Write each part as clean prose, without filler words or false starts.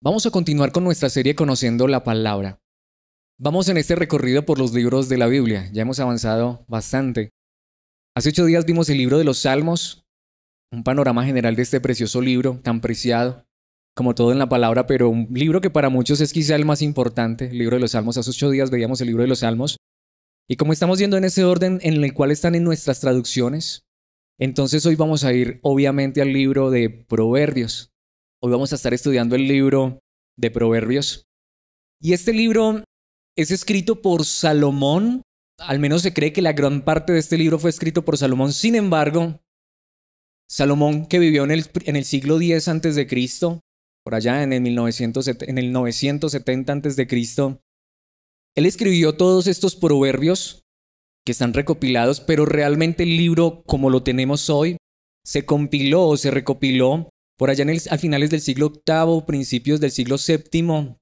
Vamos a continuar con nuestra serie Conociendo la Palabra. Vamos en este recorrido por los libros de la Biblia. Ya hemos avanzado bastante. Hace 8 días vimos el libro de los Salmos, un panorama general de este precioso libro, tan preciado, como todo en la palabra, pero un libro que para muchos es quizá el más importante, el libro de los Salmos. Hace 8 días veíamos el libro de los Salmos. Y como estamos viendo en ese orden en el cual están en nuestras traducciones, entonces hoy vamos a ir obviamente al libro de Proverbios. Hoy vamos a estar estudiando el libro de Proverbios. Y este libro es escrito por Salomón. Al menos se cree que la gran parte de este libro fue escrito por Salomón. Sin embargo, Salomón, que vivió en el siglo X antes de Cristo, por allá en el 970 antes de Cristo, él escribió todos estos proverbios que están recopilados, pero realmente el libro, como lo tenemos hoy, se compiló o se recopiló por allá a finales del siglo VIII, principios del siglo VII,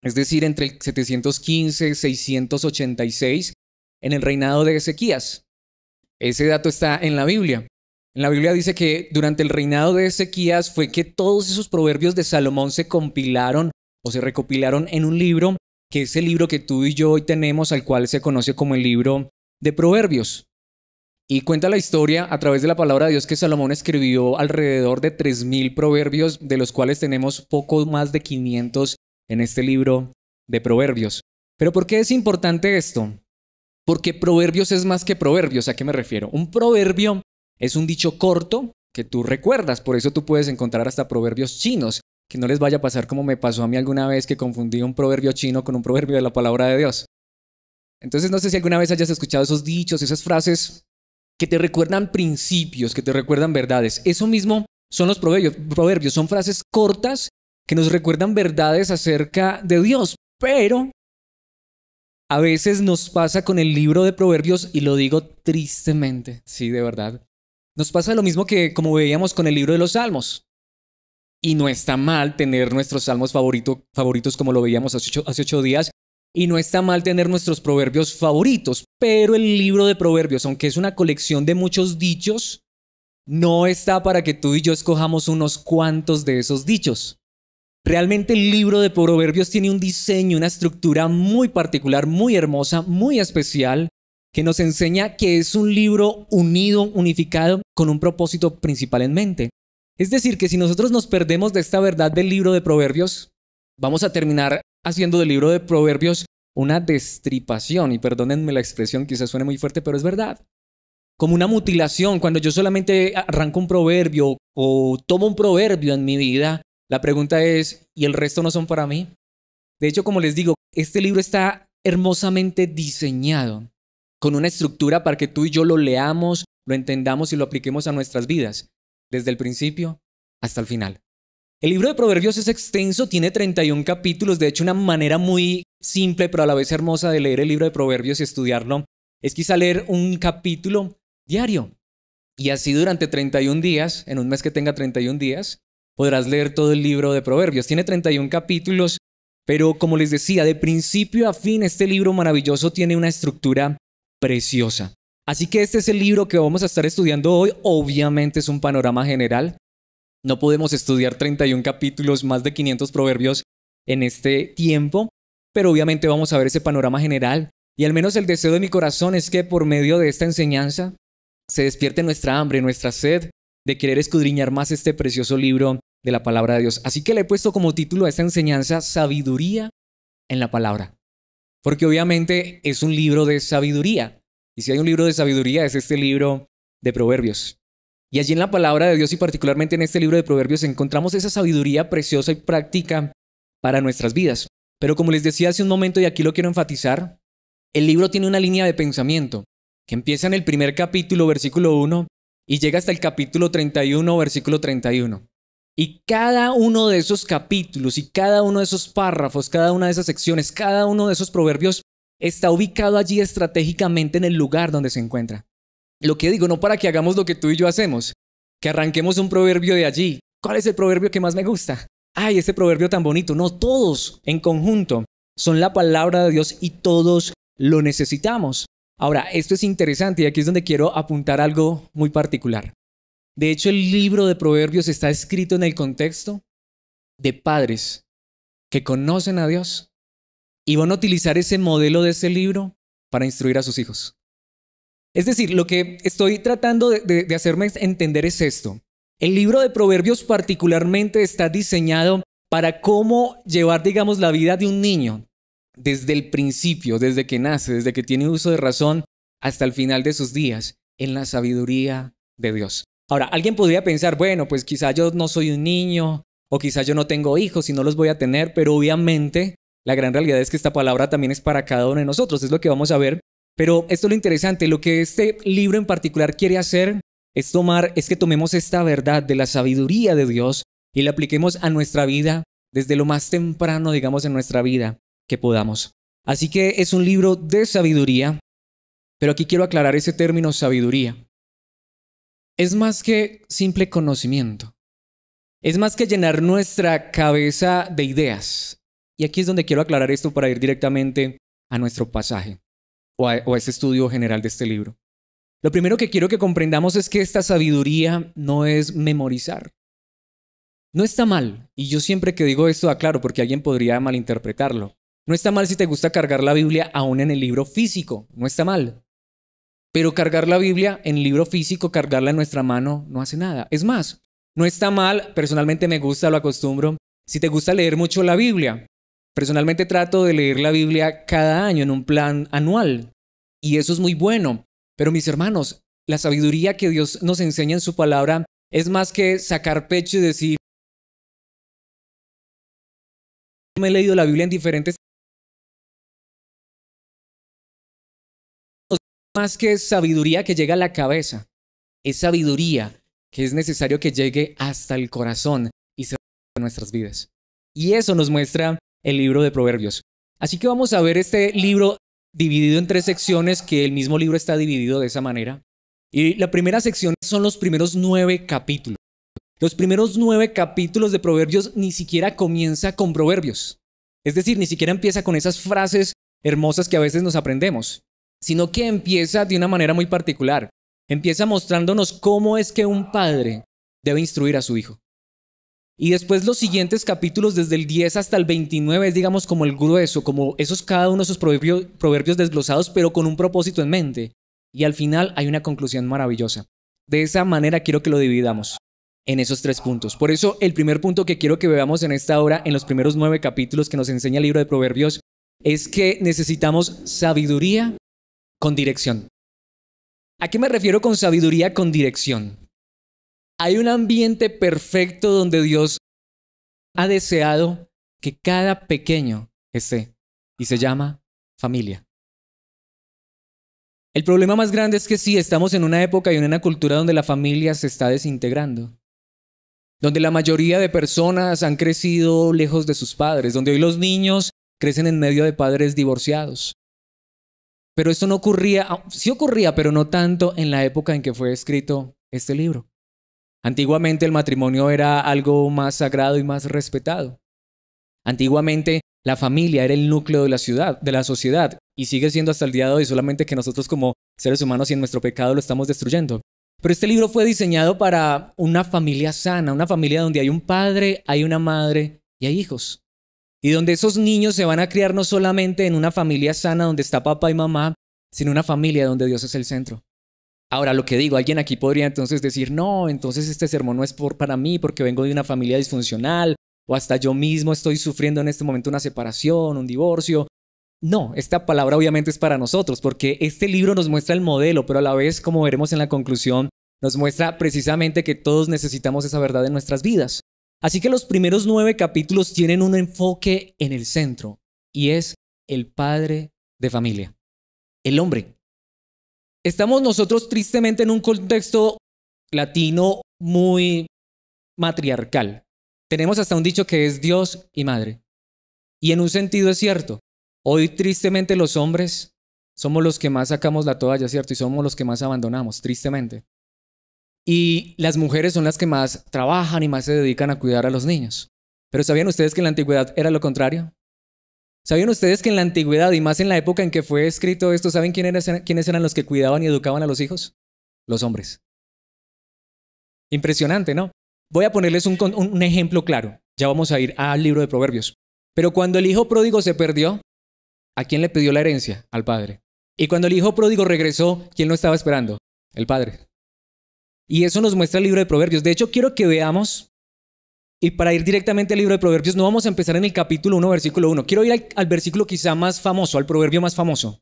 es decir, entre el 715 y 686, en el reinado de Ezequías. Ese dato está en la Biblia. En la Biblia dice que durante el reinado de Ezequías fue que todos esos proverbios de Salomón se compilaron o se recopilaron en un libro, que es el libro que tú y yo hoy tenemos, al cual se conoce como el libro de Proverbios. Y cuenta la historia a través de la palabra de Dios que Salomón escribió alrededor de 3000 proverbios, de los cuales tenemos poco más de 500 en este libro de Proverbios. ¿Pero por qué es importante esto? Porque Proverbios es más que proverbios. ¿A qué me refiero? Un proverbio es un dicho corto que tú recuerdas, por eso tú puedes encontrar hasta proverbios chinos, que no les vaya a pasar como me pasó a mí alguna vez, que confundí un proverbio chino con un proverbio de la palabra de Dios. Entonces no sé si alguna vez hayas escuchado esos dichos, esas frases que te recuerdan principios, que te recuerdan verdades. Eso mismo son los proverbios, son frases cortas que nos recuerdan verdades acerca de Dios, pero a veces nos pasa con el libro de Proverbios, y lo digo tristemente, sí, de verdad, nos pasa lo mismo que como veíamos con el libro de los Salmos. Y no está mal tener nuestros salmos favoritos como lo veíamos hace 8 días, y no está mal tener nuestros proverbios favoritos, pero el libro de Proverbios, aunque es una colección de muchos dichos, no está para que tú y yo escojamos unos cuantos de esos dichos. Realmente el libro de Proverbios tiene un diseño, una estructura muy particular, muy hermosa, muy especial, que nos enseña que es un libro unido, unificado, con un propósito principal en mente. Es decir, que si nosotros nos perdemos de esta verdad del libro de Proverbios, vamos a terminar haciendo del libro de Proverbios una destripación, y perdónenme la expresión, quizás suene muy fuerte, pero es verdad. Como una mutilación. Cuando yo solamente arranco un proverbio o tomo un proverbio en mi vida, la pregunta es, ¿y el resto no son para mí? De hecho, como les digo, este libro está hermosamente diseñado, con una estructura para que tú y yo lo leamos, lo entendamos y lo apliquemos a nuestras vidas, desde el principio hasta el final. El libro de Proverbios es extenso, tiene 31 capítulos. De hecho, una manera muy simple, pero a la vez hermosa de leer el libro de Proverbios y estudiarlo es quizá leer un capítulo diario. Y así durante 31 días, en un mes que tenga 31 días, podrás leer todo el libro de Proverbios. Tiene 31 capítulos, pero como les decía, de principio a fin, este libro maravilloso tiene una estructura preciosa. Así que este es el libro que vamos a estar estudiando hoy. Obviamente es un panorama general. No podemos estudiar 31 capítulos, más de 500 proverbios en este tiempo, pero obviamente vamos a ver ese panorama general. Y al menos el deseo de mi corazón es que por medio de esta enseñanza se despierte nuestra hambre, nuestra sed de querer escudriñar más este precioso libro de la palabra de Dios. Así que le he puesto como título a esta enseñanza Sabiduría en la Palabra, porque obviamente es un libro de sabiduría. Y si hay un libro de sabiduría es este libro de Proverbios. Y allí en la palabra de Dios y particularmente en este libro de Proverbios encontramos esa sabiduría preciosa y práctica para nuestras vidas. Pero como les decía hace un momento y aquí lo quiero enfatizar, el libro tiene una línea de pensamiento que empieza en el primer capítulo, versículo 1, y llega hasta el capítulo 31, versículo 31. Y cada uno de esos capítulos y cada uno de esos párrafos, cada una de esas secciones, cada uno de esos proverbios está ubicado allí estratégicamente en el lugar donde se encuentra. Lo que digo, no para que hagamos lo que tú y yo hacemos, que arranquemos un proverbio de allí. ¿Cuál es el proverbio que más me gusta? ¡Ay, ese proverbio tan bonito! No, todos en conjunto son la palabra de Dios y todos lo necesitamos. Ahora, esto es interesante y aquí es donde quiero apuntar algo muy particular. De hecho, el libro de Proverbios está escrito en el contexto de padres que conocen a Dios y van a utilizar ese modelo de ese libro para instruir a sus hijos. Es decir, lo que estoy tratando de hacerme entender es esto. El libro de Proverbios particularmente está diseñado para cómo llevar, digamos, la vida de un niño desde el principio, desde que nace, desde que tiene uso de razón, hasta el final de sus días, en la sabiduría de Dios. Ahora, alguien podría pensar, bueno, pues quizá yo no soy un niño, o quizá yo no tengo hijos y no los voy a tener, pero obviamente la gran realidad es que esta palabra también es para cada uno de nosotros, es lo que vamos a ver. Pero esto es lo interesante, lo que este libro en particular quiere hacer es que tomemos esta verdad de la sabiduría de Dios y la apliquemos a nuestra vida desde lo más temprano, digamos, en nuestra vida que podamos. Así que es un libro de sabiduría, pero aquí quiero aclarar ese término sabiduría. Es más que simple conocimiento. Es más que llenar nuestra cabeza de ideas. Y aquí es donde quiero aclarar esto para ir directamente a nuestro pasaje o a este estudio general de este libro. Lo primero que quiero que comprendamos es que esta sabiduría no es memorizar. No está mal, y yo siempre que digo esto aclaro porque alguien podría malinterpretarlo. No está mal si te gusta cargar la Biblia aún en el libro físico, no está mal. Pero cargar la Biblia en el libro físico, cargarla en nuestra mano, no hace nada. Es más, no está mal, personalmente me gusta, lo acostumbro, si te gusta leer mucho la Biblia. Personalmente trato de leer la Biblia cada año en un plan anual, y eso es muy bueno. Pero mis hermanos, la sabiduría que Dios nos enseña en su palabra es más que sacar pecho y decir, me he leído la Biblia en diferentes... Más que sabiduría que llega a la cabeza, es sabiduría que es necesario que llegue hasta el corazón y se en nuestras vidas. Y eso nos muestra el libro de Proverbios. Así que vamos a ver este libro dividido en 3 secciones, que el mismo libro está dividido de esa manera. Y la primera sección son los primeros 9 capítulos. Los primeros 9 capítulos de Proverbios ni siquiera comienza con proverbios. Es decir, ni siquiera empieza con esas frases hermosas que a veces nos aprendemos, sino que empieza de una manera muy particular. Empieza mostrándonos cómo es que un padre debe instruir a su hijo. Y después los siguientes capítulos, desde el 10 hasta el 29, es digamos como el grueso, como cada uno de esos proverbios desglosados, pero con un propósito en mente. Y al final hay una conclusión maravillosa. De esa manera quiero que lo dividamos en esos 3 puntos. Por eso el primer punto que quiero que veamos en esta hora, en los primeros 9 capítulos que nos enseña el libro de Proverbios, es que necesitamos sabiduría con dirección. ¿A qué me refiero con sabiduría con dirección? Hay un ambiente perfecto donde Dios ha deseado que cada pequeño esté, y se llama familia. El problema más grande es que sí, estamos en una época y en una cultura donde la familia se está desintegrando, donde la mayoría de personas han crecido lejos de sus padres, donde hoy los niños crecen en medio de padres divorciados. Pero esto no ocurría, sí ocurría, pero no tanto en la época en que fue escrito este libro. Antiguamente el matrimonio era algo más sagrado y más respetado. Antiguamente la familia era el núcleo de la sociedad, y sigue siendo hasta el día de hoy, solamente que nosotros como seres humanos y en nuestro pecado lo estamos destruyendo. Pero este libro fue diseñado para una familia sana, una familia donde hay un padre, hay una madre y hay hijos. Y donde esos niños se van a criar no solamente en una familia sana donde está papá y mamá, sino una familia donde Dios es el centro. Ahora, lo que digo, alguien aquí podría entonces decir, no, entonces este sermón no es para mí porque vengo de una familia disfuncional, o hasta yo mismo estoy sufriendo en este momento una separación, un divorcio. No, esta palabra obviamente es para nosotros, porque este libro nos muestra el modelo, pero a la vez, como veremos en la conclusión, nos muestra precisamente que todos necesitamos esa verdad en nuestras vidas. Así que los primeros 9 capítulos tienen un enfoque en el centro, y es el padre de familia, el hombre. Estamos nosotros tristemente en un contexto latino muy matriarcal. Tenemos hasta un dicho que es Dios y madre. Y en un sentido es cierto. Hoy tristemente los hombres somos los que más sacamos la toalla, ¿cierto? Y somos los que más abandonamos, tristemente. Y las mujeres son las que más trabajan y más se dedican a cuidar a los niños. Pero ¿sabían ustedes que en la antigüedad era lo contrario? ¿Sabían ustedes que en la antigüedad y más en la época en que fue escrito esto, ¿saben quiénes eran los que cuidaban y educaban a los hijos? Los hombres. Impresionante, ¿no? Voy a ponerles un ejemplo claro. Ya vamos a ir al libro de Proverbios. Pero cuando el hijo pródigo se perdió, ¿a quién le pidió la herencia? Al padre. Y cuando el hijo pródigo regresó, ¿quién lo estaba esperando? El padre. Y eso nos muestra el libro de Proverbios. De hecho, quiero que veamos, y para ir directamente al libro de Proverbios, no vamos a empezar en el capítulo 1, versículo 1. Quiero ir al versículo quizá más famoso, al proverbio más famoso.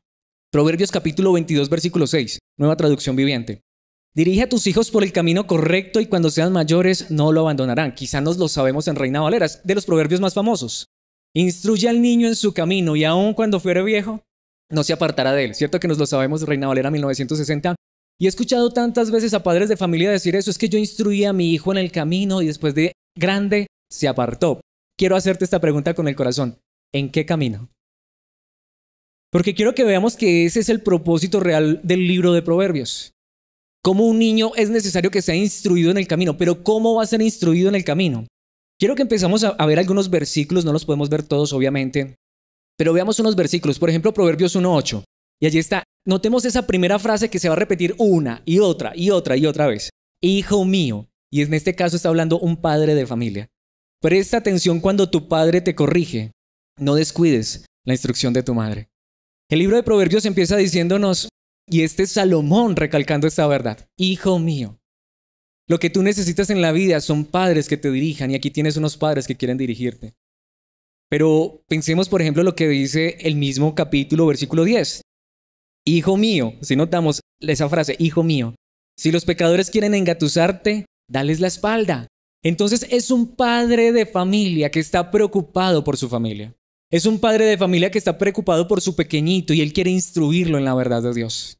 Proverbios capítulo 22, versículo 6, nueva traducción viviente. Dirige a tus hijos por el camino correcto y cuando sean mayores no lo abandonarán. Quizá nos lo sabemos en Reina Valera, es de los proverbios más famosos. Instruye al niño en su camino y aun cuando fuere viejo, no se apartará de él. ¿Cierto que nos lo sabemos, Reina Valera 1960? Y he escuchado tantas veces a padres de familia decir eso, es que yo instruí a mi hijo en el camino y después de grande se apartó. Quiero hacerte esta pregunta con el corazón. ¿En qué camino? Porque quiero que veamos que ese es el propósito real del libro de Proverbios. Como un niño es necesario que sea instruido en el camino, pero ¿cómo va a ser instruido en el camino? Quiero que empezamos a ver algunos versículos, no los podemos ver todos obviamente, pero veamos unos versículos. Por ejemplo, Proverbios 1:8. Y allí está, notemos esa primera frase que se va a repetir una y otra y otra y otra vez. Hijo mío, y en este caso está hablando un padre de familia. Presta atención cuando tu padre te corrige, no descuides la instrucción de tu madre. El libro de Proverbios empieza diciéndonos, y este es Salomón recalcando esta verdad, hijo mío. Lo que tú necesitas en la vida son padres que te dirijan y aquí tienes unos padres que quieren dirigirte. Pero pensemos por ejemplo lo que dice el mismo capítulo, versículo 10. Hijo mío, si notamos esa frase, hijo mío, si los pecadores quieren engatusarte, dales la espalda. Entonces es un padre de familia que está preocupado por su familia. Es un padre de familia que está preocupado por su pequeñito y él quiere instruirlo en la verdad de Dios.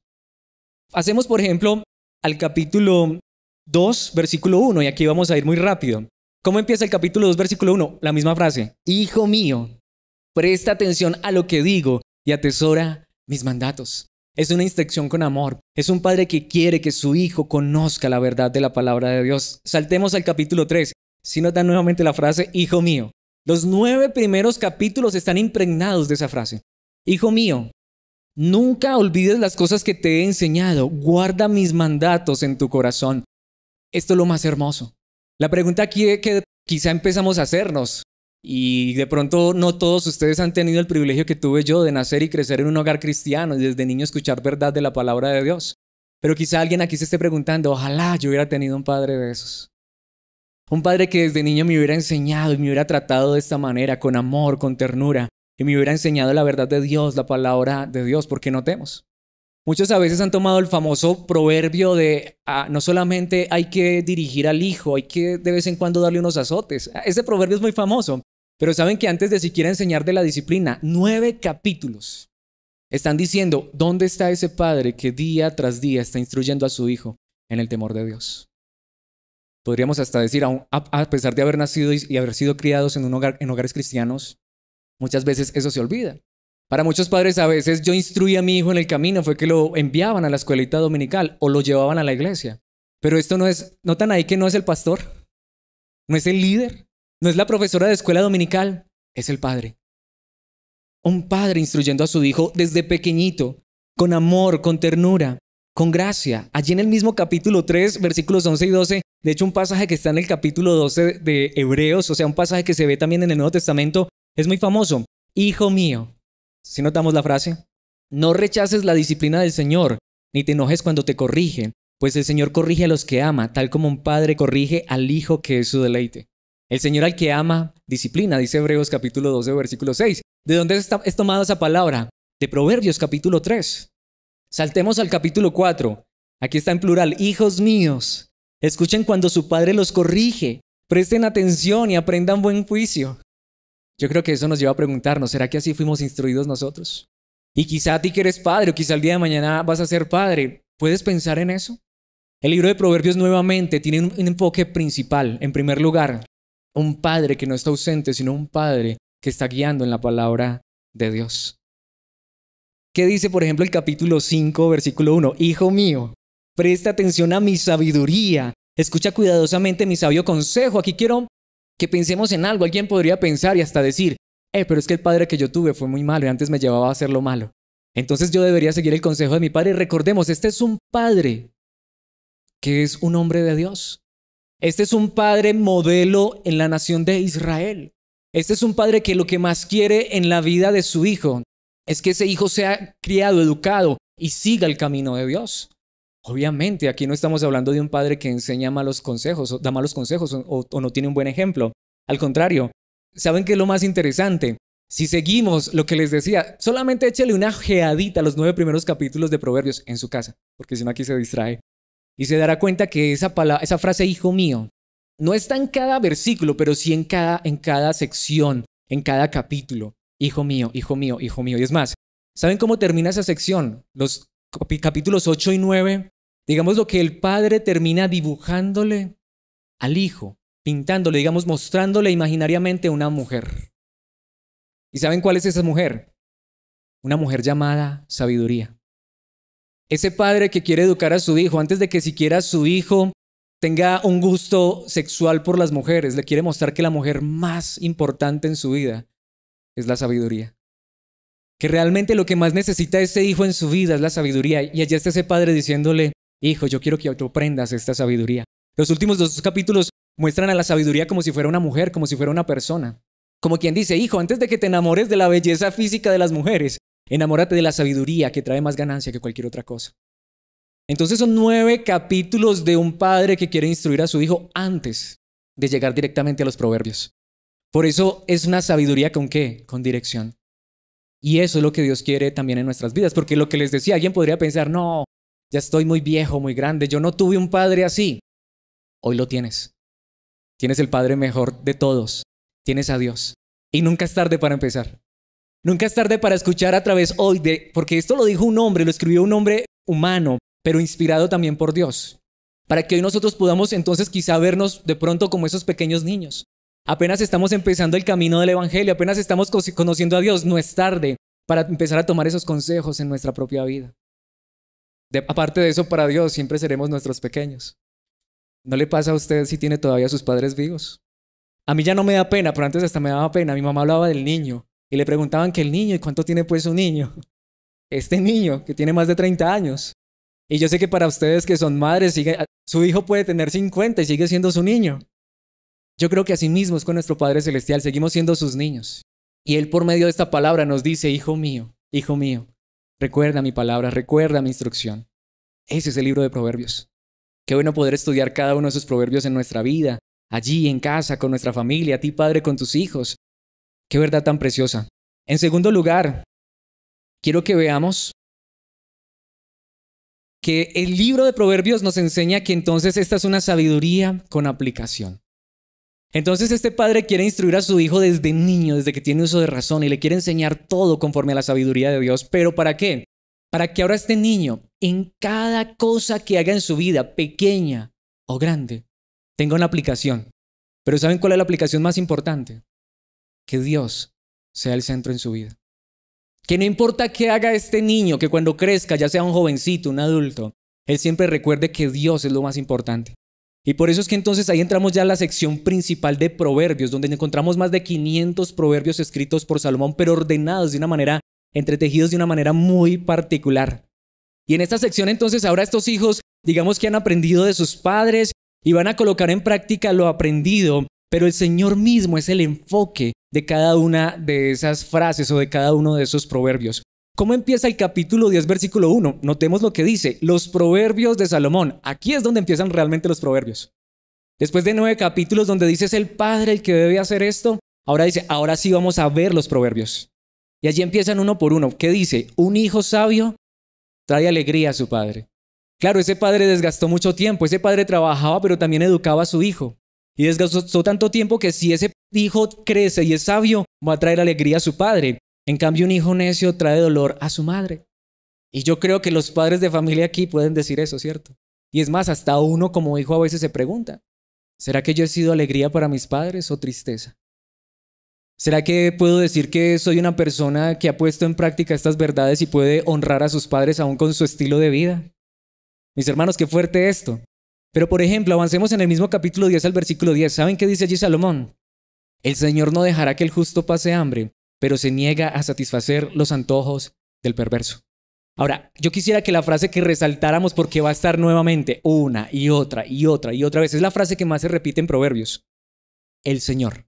Hacemos, por ejemplo, al capítulo 2, versículo 1, y aquí vamos a ir muy rápido. ¿Cómo empieza el capítulo 2, versículo 1? La misma frase. Hijo mío, presta atención a lo que digo y atesora mis mandatos. Es una instrucción con amor. Es un padre que quiere que su hijo conozca la verdad de la palabra de Dios. Saltemos al capítulo 3. Si notan nuevamente la frase, hijo mío. Los 9 primeros capítulos están impregnados de esa frase. Hijo mío, nunca olvides las cosas que te he enseñado. Guarda mis mandatos en tu corazón. Esto es lo más hermoso. La pregunta aquí es que quizá empezamos a hacernos, y de pronto no todos ustedes han tenido el privilegio que tuve yo de nacer y crecer en un hogar cristiano y desde niño escuchar verdad de la palabra de Dios. Pero quizá alguien aquí se esté preguntando, ojalá yo hubiera tenido un padre de esos. Un padre que desde niño me hubiera enseñado y me hubiera tratado de esta manera, con amor, con ternura, y me hubiera enseñado la verdad de Dios, la palabra de Dios, porque notemos. Muchos a veces han tomado el famoso proverbio de no solamente hay que dirigir al hijo, hay que de vez en cuando darle unos azotes. Ese proverbio es muy famoso, pero saben que antes de siquiera enseñar de la disciplina, 9 capítulos están diciendo dónde está ese padre que día tras día está instruyendo a su hijo en el temor de Dios. Podríamos hasta decir, a pesar de haber nacido y haber sido criados en hogares cristianos, muchas veces eso se olvida. Para muchos padres a veces yo instruí a mi hijo en el camino, fue que lo enviaban a la escuelita dominical o lo llevaban a la iglesia. Pero esto no es, ¿notan ahí que no es el pastor? ¿No es el líder? ¿No es la profesora de escuela dominical? Es el padre. Un padre instruyendo a su hijo desde pequeñito, con amor, con ternura, con gracia. Allí en el mismo capítulo 3, versículos 11 y 12, de hecho un pasaje que está en el capítulo 12 de Hebreos, o sea, un pasaje que se ve también en el Nuevo Testamento, es muy famoso. Hijo mío. ¿Sí notamos la frase? No rechaces la disciplina del Señor, ni te enojes cuando te corrige, pues el Señor corrige a los que ama, tal como un padre corrige al hijo que es su deleite. El Señor al que ama, disciplina, dice Hebreos capítulo 12, versículo 6. ¿De dónde es tomada esa palabra? De Proverbios capítulo 3. Saltemos al capítulo 4. Aquí está en plural, hijos míos, escuchen cuando su padre los corrige, presten atención y aprendan buen juicio. Yo creo que eso nos lleva a preguntarnos, ¿será que así fuimos instruidos nosotros? Y quizá a ti que eres padre o quizá el día de mañana vas a ser padre, ¿puedes pensar en eso? El libro de Proverbios nuevamente tiene un enfoque principal. En primer lugar, un padre que no está ausente, sino un padre que está guiando en la palabra de Dios. ¿Qué dice, por ejemplo, el capítulo 5, versículo 1? Hijo mío, presta atención a mi sabiduría, escucha cuidadosamente mi sabio consejo. Aquí quiero que pensemos en algo. Alguien podría pensar y hasta decir, pero es que el padre que yo tuve fue muy malo y antes me llevaba a hacer lo malo. Entonces yo debería seguir el consejo de mi padre. Y recordemos, este es un padre que es un hombre de Dios. Este es un padre modelo en la nación de Israel. Este es un padre que lo que más quiere en la vida de su hijo es que ese hijo sea criado, educado y siga el camino de Dios. Obviamente, aquí no estamos hablando de un padre que enseña malos consejos, o da malos consejos o no tiene un buen ejemplo. Al contrario, ¿saben qué es lo más interesante? Si seguimos lo que les decía, solamente échale una ojeadita a los 9 primeros capítulos de Proverbios en su casa, porque si no aquí se distrae. Y se dará cuenta que esa frase, hijo mío, no está en cada versículo, pero sí en cada sección, en cada capítulo. Hijo mío, hijo mío, hijo mío. Y es más, ¿saben cómo termina esa sección? Los capítulos 8 y 9, digamos lo que el padre termina dibujándole al hijo, pintándole, digamos, mostrándole imaginariamente una mujer. ¿Y saben cuál es esa mujer? Una mujer llamada sabiduría. Ese padre que quiere educar a su hijo, antes de que siquiera su hijo tenga un gusto sexual por las mujeres, le quiere mostrar que la mujer más importante en su vida es la sabiduría. Que realmente lo que más necesita ese hijo en su vida es la sabiduría. Y allá está ese padre diciéndole, hijo, yo quiero que tú aprendas esta sabiduría. Los últimos 2 capítulos muestran a la sabiduría como si fuera una mujer, como si fuera una persona. Como quien dice, hijo, antes de que te enamores de la belleza física de las mujeres, enamórate de la sabiduría que trae más ganancia que cualquier otra cosa. Entonces son 9 capítulos de un padre que quiere instruir a su hijo antes de llegar directamente a los proverbios. Por eso es una sabiduría ¿con qué? Con dirección. Y eso es lo que Dios quiere también en nuestras vidas, porque lo que les decía, alguien podría pensar, no, ya estoy muy viejo, muy grande, yo no tuve un padre así. Hoy lo tienes. Tienes el padre mejor de todos. Tienes a Dios. Y nunca es tarde para empezar. Nunca es tarde para escuchar a través hoy porque esto lo dijo un hombre, lo escribió un hombre humano, pero inspirado también por Dios. Para que hoy nosotros podamos entonces quizá vernos de pronto como esos pequeños niños. Apenas estamos empezando el camino del evangelio, apenas estamos conociendo a Dios, no es tarde para empezar a tomar esos consejos en nuestra propia vida. Aparte de eso, para Dios siempre seremos nuestros pequeños. ¿No le pasa a usted si tiene todavía a sus padres vivos? A mí ya no me da pena, pero antes hasta me daba pena. Mi mamá hablaba del niño y le preguntaban que el niño, ¿y cuánto tiene pues un niño? Este niño que tiene más de 30 años. Y yo sé que para ustedes que son madres, su hijo puede tener 50 y sigue siendo su niño. Yo creo que así mismo es con nuestro Padre Celestial, seguimos siendo sus niños. Y Él por medio de esta palabra nos dice, hijo mío, recuerda mi palabra, recuerda mi instrucción. Ese es el libro de Proverbios. Qué bueno poder estudiar cada uno de esos proverbios en nuestra vida, allí en casa, con nuestra familia, a ti padre, con tus hijos. Qué verdad tan preciosa. En segundo lugar, quiero que veamos que el libro de Proverbios nos enseña que entonces esta es una sabiduría con aplicación. Entonces este padre quiere instruir a su hijo desde niño, desde que tiene uso de razón y le quiere enseñar todo conforme a la sabiduría de Dios. ¿Pero para qué? Para que ahora este niño, en cada cosa que haga en su vida, pequeña o grande, tenga una aplicación. Pero ¿saben cuál es la aplicación más importante? Que Dios sea el centro en su vida. Que no importa qué haga este niño, que cuando crezca, ya sea un jovencito, un adulto, él siempre recuerde que Dios es lo más importante. Y por eso es que entonces ahí entramos ya a la sección principal de Proverbios, donde encontramos más de 500 proverbios escritos por Salomón, pero ordenados de una manera, entretejidos de una manera muy particular. Y en esta sección entonces ahora estos hijos, digamos que han aprendido de sus padres y van a colocar en práctica lo aprendido, pero el Señor mismo es el enfoque de cada una de esas frases o de cada uno de esos proverbios. ¿Cómo empieza el capítulo 10, versículo 1? Notemos lo que dice, los proverbios de Salomón. Aquí es donde empiezan realmente los proverbios. Después de 9 capítulos donde dice es el padre el que debe hacer esto, ahora dice, ahora sí vamos a ver los proverbios. Y allí empiezan uno por uno. ¿Qué dice? Un hijo sabio trae alegría a su padre. Claro, ese padre desgastó mucho tiempo, ese padre trabajaba pero también educaba a su hijo. Y desgastó tanto tiempo que si ese hijo crece y es sabio, va a traer alegría a su padre. En cambio, un hijo necio trae dolor a su madre. Y yo creo que los padres de familia aquí pueden decir eso, ¿cierto? Y es más, hasta uno como hijo a veces se pregunta, ¿será que yo he sido alegría para mis padres o tristeza? ¿Será que puedo decir que soy una persona que ha puesto en práctica estas verdades y puede honrar a sus padres aún con su estilo de vida? Mis hermanos, qué fuerte esto. Pero por ejemplo, avancemos en el mismo capítulo 10 al versículo 10. ¿Saben qué dice allí Salomón? El Señor no dejará que el justo pase hambre, pero se niega a satisfacer los antojos del perverso. Ahora, yo quisiera que la frase que resaltáramos, porque va a estar nuevamente una y otra y otra y otra vez, es la frase que más se repite en Proverbios. El Señor.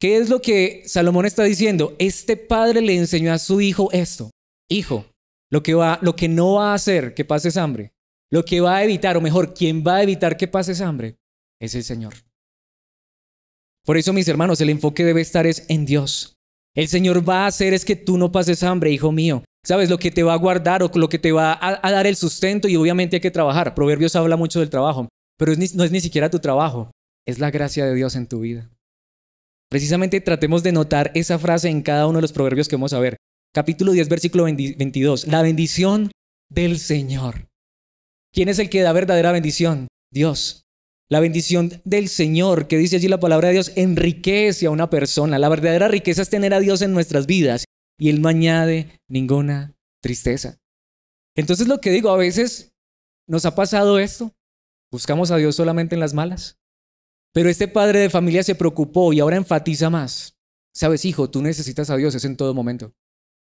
¿Qué es lo que Salomón está diciendo? Este padre le enseñó a su hijo esto. Hijo, lo que no va a hacer que pases hambre, lo que va a evitar, o mejor, quien va a evitar que pases hambre, es el Señor. Por eso, mis hermanos, el enfoque debe estar es en Dios. El Señor va a hacer es que tú no pases hambre, hijo mío. ¿Sabes? Lo que te va a guardar o lo que te va a dar el sustento, y obviamente hay que trabajar. Proverbios habla mucho del trabajo, pero no es ni siquiera tu trabajo, es la gracia de Dios en tu vida. Precisamente tratemos de notar esa frase en cada uno de los proverbios que vamos a ver. Capítulo 10, versículo 22. La bendición del Señor. ¿Quién es el que da verdadera bendición? Dios. La bendición del Señor, que dice allí la palabra de Dios, enriquece a una persona. La verdadera riqueza es tener a Dios en nuestras vidas y Él no añade ninguna tristeza. Entonces lo que digo, a veces nos ha pasado esto. Buscamos a Dios solamente en las malas. Pero este padre de familia se preocupó y ahora enfatiza más. Sabes, hijo, tú necesitas a Dios, es en todo momento.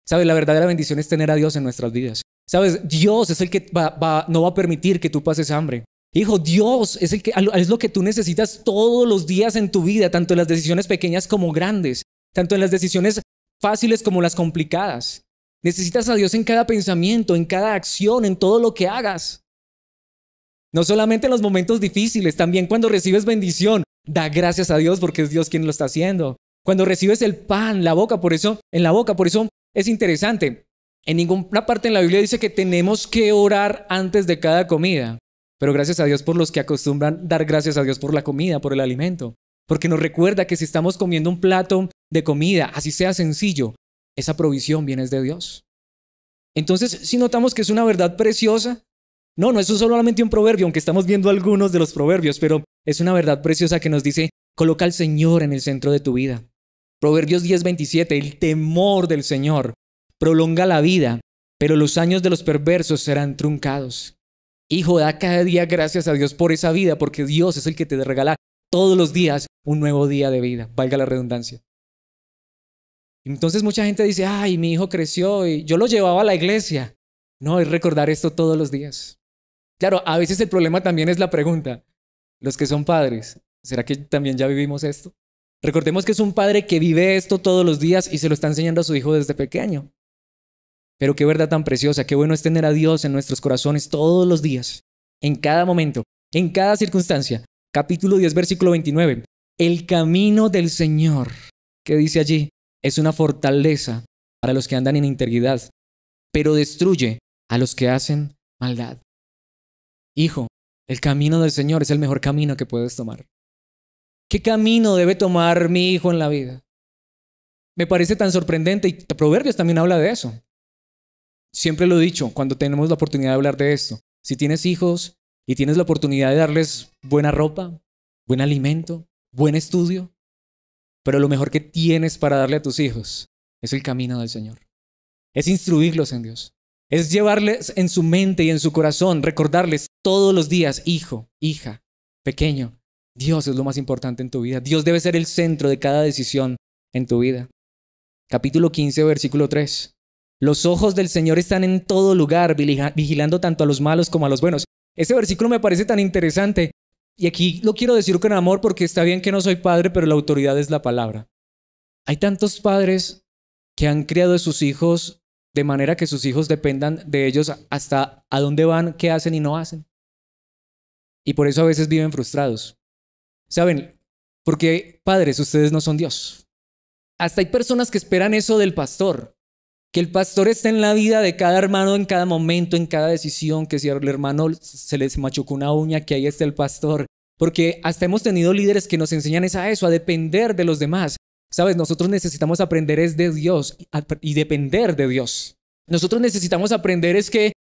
Sabes, la verdadera bendición es tener a Dios en nuestras vidas. Sabes, Dios es el que no va a permitir que tú pases hambre. Hijo, Dios es lo que tú necesitas todos los días en tu vida, tanto en las decisiones pequeñas como grandes, tanto en las decisiones fáciles como las complicadas. Necesitas a Dios en cada pensamiento, en cada acción, en todo lo que hagas. No solamente en los momentos difíciles, también cuando recibes bendición, da gracias a Dios porque es Dios quien lo está haciendo. Cuando recibes el pan, en la boca, por eso es interesante. En ninguna parte en la Biblia dice que tenemos que orar antes de cada comida. Pero gracias a Dios por los que acostumbran dar gracias a Dios por la comida, por el alimento. Porque nos recuerda que si estamos comiendo un plato de comida, así sea sencillo, esa provisión viene de Dios. Entonces, si notamos que es una verdad preciosa, no es solamente un proverbio, aunque estamos viendo algunos de los proverbios, pero es una verdad preciosa que nos dice, coloca al Señor en el centro de tu vida. Proverbios 10:27, el temor del Señor prolonga la vida, pero los años de los perversos serán truncados. Hijo, da cada día gracias a Dios por esa vida, porque Dios es el que te regala todos los días un nuevo día de vida, valga la redundancia. Entonces mucha gente dice, ay, mi hijo creció y yo lo llevaba a la iglesia. No, es recordar esto todos los días. Claro, a veces el problema también es la pregunta. Los que son padres, ¿será que también ya vivimos esto? Recordemos que es un padre que vive esto todos los días y se lo está enseñando a su hijo desde pequeño. Pero qué verdad tan preciosa, qué bueno es tener a Dios en nuestros corazones todos los días, en cada momento, en cada circunstancia. Capítulo 10, versículo 29. El camino del Señor, que dice allí, es una fortaleza para los que andan en integridad, pero destruye a los que hacen maldad. Hijo, el camino del Señor es el mejor camino que puedes tomar. ¿Qué camino debe tomar mi hijo en la vida? Me parece tan sorprendente y Proverbios también habla de eso. Siempre lo he dicho cuando tenemos la oportunidad de hablar de esto. Si tienes hijos y tienes la oportunidad de darles buena ropa, buen alimento, buen estudio, pero lo mejor que tienes para darle a tus hijos es el camino del Señor. Es instruirlos en Dios. Es llevarles en su mente y en su corazón, recordarles todos los días, hijo, hija, pequeño, Dios es lo más importante en tu vida. Dios debe ser el centro de cada decisión en tu vida. Capítulo 15, versículo 3. Los ojos del Señor están en todo lugar, vigilando tanto a los malos como a los buenos. Ese versículo me parece tan interesante. Y aquí lo quiero decir con amor porque está bien que no soy padre, pero la autoridad es la palabra. Hay tantos padres que han criado a sus hijos de manera que sus hijos dependan de ellos hasta a dónde van, qué hacen y no hacen. Y por eso a veces viven frustrados. ¿Saben? Porque padres, ustedes no son Dios. Hasta hay personas que esperan eso del pastor. Que el pastor esté en la vida de cada hermano en cada momento, en cada decisión, que si al hermano se les machucó una uña, que ahí esté el pastor. Porque hasta hemos tenido líderes que nos enseñan a depender de los demás. ¿Sabes? Nosotros necesitamos aprender es de Dios y depender de Dios. Nosotros necesitamos aprender es que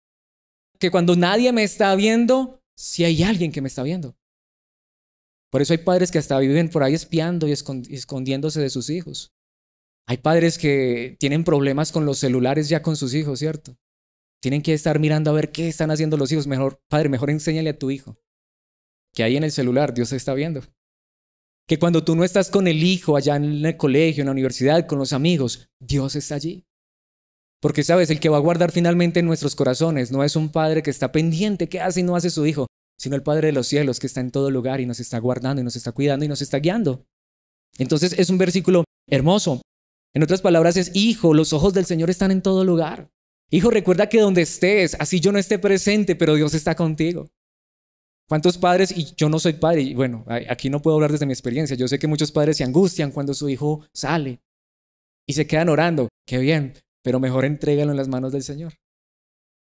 cuando nadie me está viendo, sí hay alguien que me está viendo. Por eso hay padres que hasta viven por ahí espiando y escondiéndose de sus hijos. Hay padres que tienen problemas con los celulares ya con sus hijos, ¿cierto? Tienen que estar mirando a ver qué están haciendo los hijos. Padre, mejor enséñale a tu hijo que ahí en el celular Dios se está viendo. Que cuando tú no estás con el hijo allá en el colegio, en la universidad, con los amigos, Dios está allí. Porque sabes, el que va a guardar finalmente en nuestros corazones no es un padre que está pendiente qué hace y no hace su hijo, sino el Padre de los cielos que está en todo lugar y nos está guardando y nos está cuidando y nos está guiando. Entonces es un versículo hermoso. En otras palabras es, hijo, los ojos del Señor están en todo lugar. Hijo, recuerda que donde estés, así yo no esté presente, pero Dios está contigo. ¿Cuántos padres, y yo no soy padre, y bueno, aquí no puedo hablar desde mi experiencia, yo sé que muchos padres se angustian cuando su hijo sale y se quedan orando, qué bien, pero mejor entrégalo en las manos del Señor.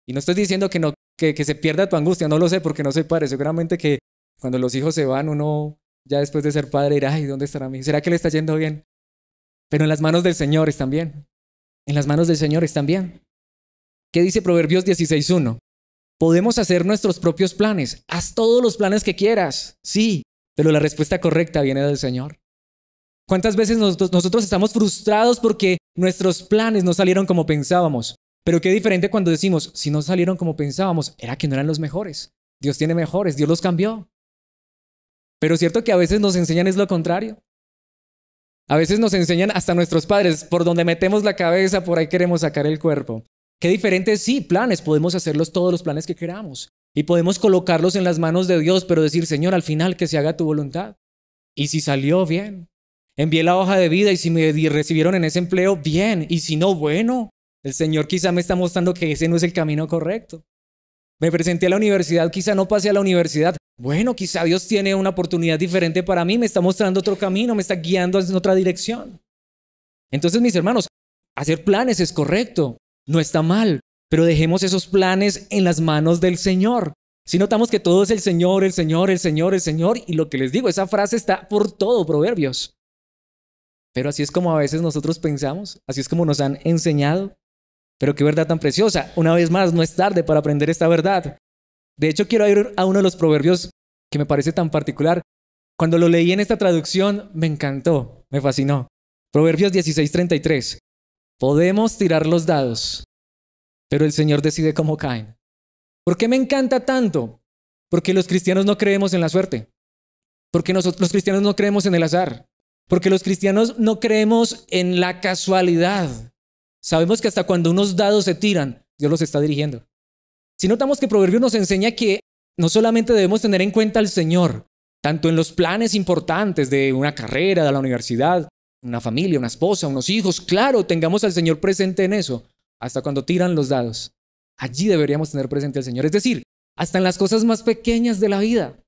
Y no estoy diciendo que se pierda tu angustia, no lo sé porque no soy padre, seguramente que cuando los hijos se van, uno ya después de ser padre dirá, ay, ¿dónde estará mi hijo? ¿Será que le está yendo bien? Pero en las manos del Señor están bien, en las manos del Señor están bien. ¿Qué dice Proverbios 16:1? Podemos hacer nuestros propios planes. Haz todos los planes que quieras. Sí, pero la respuesta correcta viene del Señor. ¿Cuántas veces nosotros estamos frustrados porque nuestros planes no salieron como pensábamos? Pero qué diferente cuando decimos, si no salieron como pensábamos, era que no eran los mejores. Dios tiene mejores, Dios los cambió. Pero es cierto que a veces nos enseñan es lo contrario. A veces nos enseñan hasta nuestros padres, por donde metemos la cabeza, por ahí queremos sacar el cuerpo. Qué diferente, sí, planes, podemos hacerlos todos los planes que queramos y podemos colocarlos en las manos de Dios, pero decir, Señor, al final que se haga tu voluntad. Y si salió, bien. Envié la hoja de vida y si me recibieron en ese empleo, bien. Y si no, bueno, el Señor quizá me está mostrando que ese no es el camino correcto. Me presenté a la universidad, quizá no pasé a la universidad. Bueno, quizá Dios tiene una oportunidad diferente para mí, me está mostrando otro camino, me está guiando en otra dirección. Entonces, mis hermanos, hacer planes es correcto. No está mal, pero dejemos esos planes en las manos del Señor. Si notamos que todo es el Señor, el Señor, el Señor, el Señor, y lo que les digo, esa frase está por todo Proverbios. Pero así es como a veces nosotros pensamos, así es como nos han enseñado. Pero qué verdad tan preciosa. Una vez más, no es tarde para aprender esta verdad. De hecho, quiero ir a uno de los proverbios que me parece tan particular. Cuando lo leí en esta traducción, me encantó, me fascinó. Proverbios 16:33. Podemos tirar los dados, pero el Señor decide cómo caen. ¿Por qué me encanta tanto? Porque los cristianos no creemos en la suerte. Porque nosotros los cristianos no creemos en el azar. Porque los cristianos no creemos en la casualidad. Sabemos que hasta cuando unos dados se tiran, Dios los está dirigiendo. Si notamos que Proverbios nos enseña que no solamente debemos tener en cuenta al Señor, tanto en los planes importantes de una carrera, de la universidad, una familia, una esposa, unos hijos, claro, tengamos al Señor presente en eso, hasta cuando tiran los dados. Allí deberíamos tener presente al Señor, es decir, hasta en las cosas más pequeñas de la vida.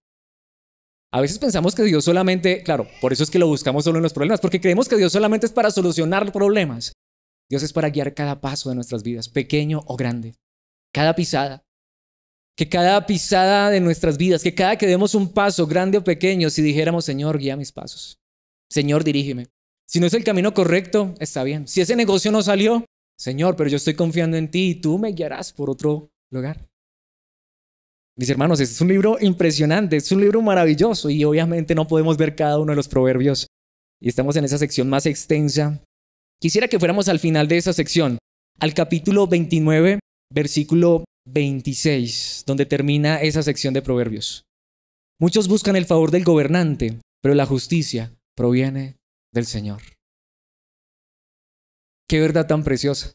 A veces pensamos que Dios solamente, claro, por eso es que lo buscamos solo en los problemas, porque creemos que Dios solamente es para solucionar problemas. Dios es para guiar cada paso de nuestras vidas, pequeño o grande, cada pisada. Que cada pisada de nuestras vidas, que cada que demos un paso, grande o pequeño, si dijéramos, Señor, guía mis pasos. Señor, dirígeme. Si no es el camino correcto, está bien. Si ese negocio no salió, Señor, pero yo estoy confiando en ti y tú me guiarás por otro lugar. Mis hermanos, este es un libro impresionante, es un libro maravilloso y obviamente no podemos ver cada uno de los proverbios. Y estamos en esa sección más extensa. Quisiera que fuéramos al final de esa sección, al capítulo 29, versículo 26, donde termina esa sección de proverbios. Muchos buscan el favor del gobernante, pero la justicia proviene del Señor. Qué verdad tan preciosa.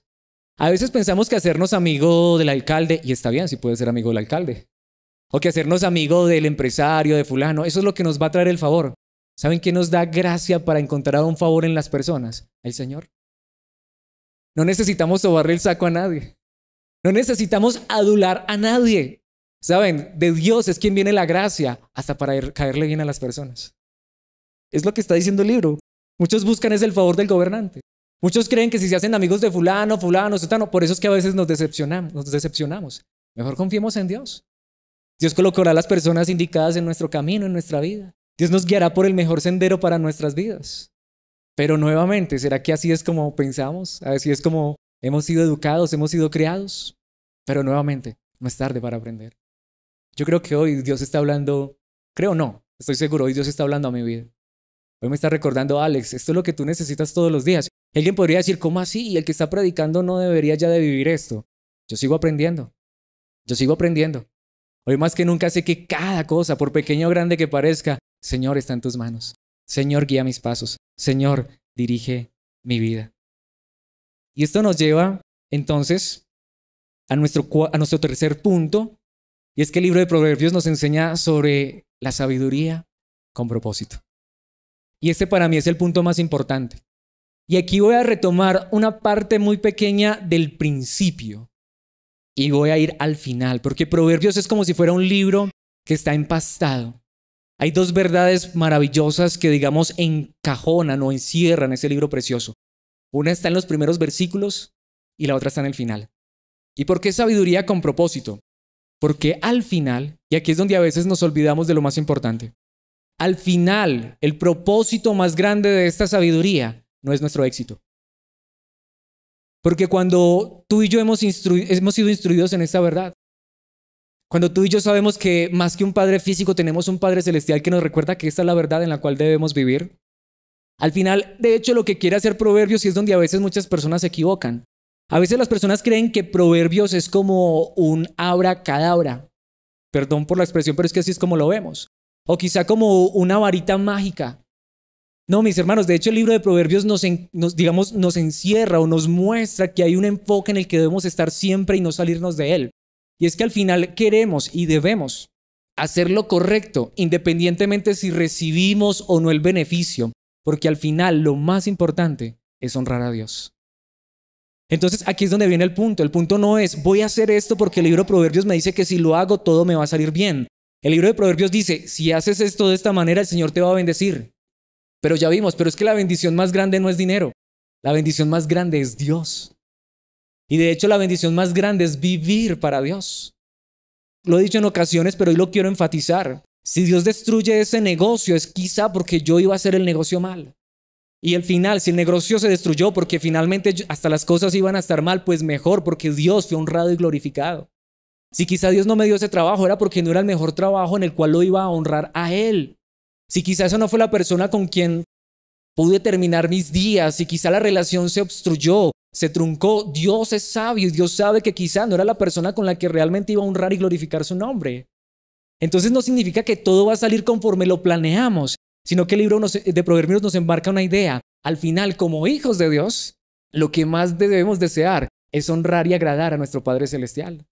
A veces pensamos que hacernos amigo del alcalde, y está bien si puede ser amigo del alcalde, o que hacernos amigo del empresario, de fulano, eso es lo que nos va a traer el favor. ¿Saben qué nos da gracia para encontrar un favor en las personas? El Señor. No necesitamos sobarle el saco a nadie. No necesitamos adular a nadie. ¿Saben? De Dios es quien viene la gracia hasta para caerle bien a las personas. Es lo que está diciendo el libro. Muchos buscan es el favor del gobernante. Muchos creen que si se hacen amigos de fulano, sutano, por eso es que a veces nos decepcionamos. Mejor confiemos en Dios. Dios colocará a las personas indicadas en nuestro camino, en nuestra vida. Dios nos guiará por el mejor sendero para nuestras vidas. Pero nuevamente, ¿será que así es como pensamos? ¿Así es como hemos sido educados, hemos sido criados? Pero nuevamente, no es tarde para aprender. Yo creo que hoy Dios está hablando, creo no, estoy seguro, hoy Dios está hablando a mi vida. Hoy me está recordando, Alex, esto es lo que tú necesitas todos los días. Y alguien podría decir, ¿cómo así? Y el que está predicando no debería ya de vivir esto. Yo sigo aprendiendo. Hoy más que nunca sé que cada cosa, por pequeño o grande que parezca, Señor, está en tus manos. Señor, guía mis pasos. Señor, dirige mi vida. Y esto nos lleva, entonces, a nuestro tercer punto, y es que el libro de Proverbios nos enseña sobre la sabiduría con propósito. Y este para mí es el punto más importante. Y aquí voy a retomar una parte muy pequeña del principio y voy a ir al final, porque Proverbios es como si fuera un libro que está empastado. Hay dos verdades maravillosas que, digamos, encajonan o encierran ese libro precioso. Una está en los primeros versículos y la otra está en el final. ¿Y por qué sabiduría con propósito? Porque al final, y aquí es donde a veces nos olvidamos de lo más importante, al final, el propósito más grande de esta sabiduría no es nuestro éxito. Porque cuando tú y yo hemos sido instruidos en esta verdad, cuando tú y yo sabemos que más que un Padre físico tenemos un Padre celestial que nos recuerda que esta es la verdad en la cual debemos vivir, al final, de hecho, lo que quiere hacer Proverbios, y es donde a veces muchas personas se equivocan. A veces las personas creen que Proverbios es como un abracadabra. Perdón por la expresión, pero es que así es como lo vemos. O quizá como una varita mágica. No, mis hermanos, de hecho el libro de Proverbios nos encierra o nos muestra que hay un enfoque en el que debemos estar siempre y no salirnos de él. Y es que al final queremos y debemos hacer lo correcto, independientemente si recibimos o no el beneficio, porque al final lo más importante es honrar a Dios. Entonces aquí es donde viene el punto. El punto no es voy a hacer esto porque el libro de Proverbios me dice que si lo hago todo me va a salir bien. El libro de Proverbios dice, si haces esto de esta manera el Señor te va a bendecir. Pero ya vimos, pero es que la bendición más grande no es dinero. La bendición más grande es Dios. Y de hecho la bendición más grande es vivir para Dios. Lo he dicho en ocasiones, pero hoy lo quiero enfatizar. Si Dios destruye ese negocio es quizá porque yo iba a hacer el negocio mal. Y al final, si el negocio se destruyó porque finalmente hasta las cosas iban a estar mal, pues mejor, porque Dios fue honrado y glorificado. Si quizá Dios no me dio ese trabajo, era porque no era el mejor trabajo en el cual lo iba a honrar a Él. Si quizá esa no fue la persona con quien pude terminar mis días, si quizá la relación se obstruyó, se truncó, Dios es sabio y Dios sabe que quizá no era la persona con la que realmente iba a honrar y glorificar su nombre. Entonces no significa que todo va a salir conforme lo planeamos, sino que el libro de Proverbios nos embarca una idea. Al final, como hijos de Dios, lo que más debemos desear es honrar y agradar a nuestro Padre Celestial.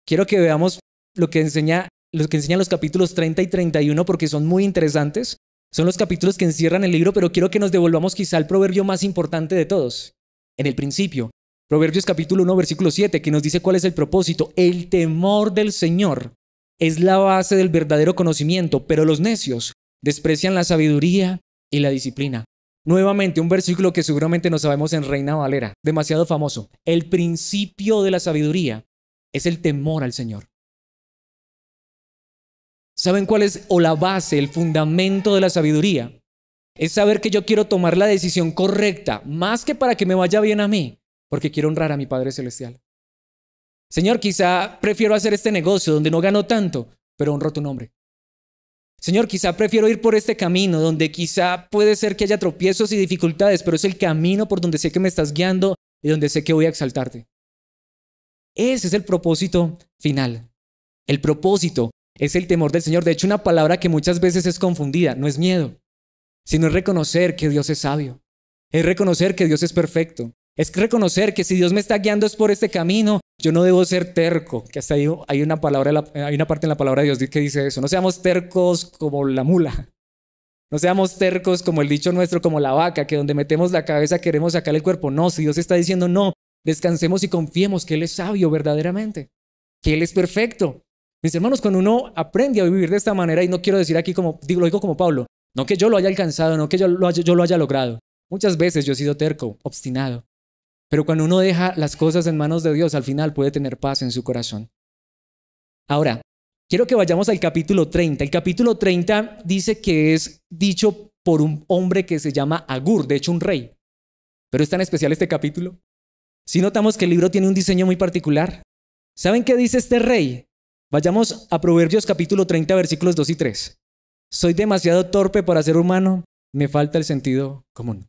Quiero que veamos lo que enseñan los capítulos 30 y 31 porque son muy interesantes. Son los capítulos que encierran el libro, pero quiero que nos devolvamos quizá al proverbio más importante de todos. En el principio, Proverbios capítulo 1, versículo 7, que nos dice cuál es el propósito. El temor del Señor es la base del verdadero conocimiento, pero los necios desprecian la sabiduría y la disciplina. Nuevamente, un versículo que seguramente no sabemos en Reina Valera, demasiado famoso. El principio de la sabiduría es el temor al Señor. ¿Saben cuál es la base, el fundamento de la sabiduría? Es saber que yo quiero tomar la decisión correcta, más que para que me vaya bien a mí, porque quiero honrar a mi Padre Celestial. Señor, quizá prefiero hacer este negocio donde no gano tanto, pero honro tu nombre. Señor, quizá prefiero ir por este camino donde quizá puede ser que haya tropiezos y dificultades, pero es el camino por donde sé que me estás guiando y donde sé que voy a exaltarte. Ese es el propósito final. El propósito es el temor del Señor. De hecho, una palabra que muchas veces es confundida, no es miedo, sino es reconocer que Dios es sabio. Es reconocer que Dios es perfecto. Es reconocer que si Dios me está guiando es por este camino, yo no debo ser terco. Que hasta ahí hay una parte en la palabra de Dios que dice eso. No seamos tercos como la mula. No seamos tercos como el dicho nuestro, como la vaca, que donde metemos la cabeza queremos sacarle el cuerpo. No, si Dios está diciendo no, descansemos y confiemos que Él es sabio verdaderamente, que Él es perfecto. Mis hermanos, cuando uno aprende a vivir de esta manera, y no quiero decir aquí lo digo como Pablo, no que yo lo haya alcanzado, no que yo lo haya logrado. Muchas veces yo he sido terco, obstinado. Pero cuando uno deja las cosas en manos de Dios, al final puede tener paz en su corazón. Ahora, quiero que vayamos al capítulo 30. El capítulo 30 dice que es dicho por un hombre que se llama Agur, de hecho un rey. Pero es tan especial este capítulo. Si notamos que el libro tiene un diseño muy particular. ¿Saben qué dice este rey? Vayamos a Proverbios capítulo 30, versículos 2 y 3. Soy demasiado torpe para ser humano, me falta el sentido común.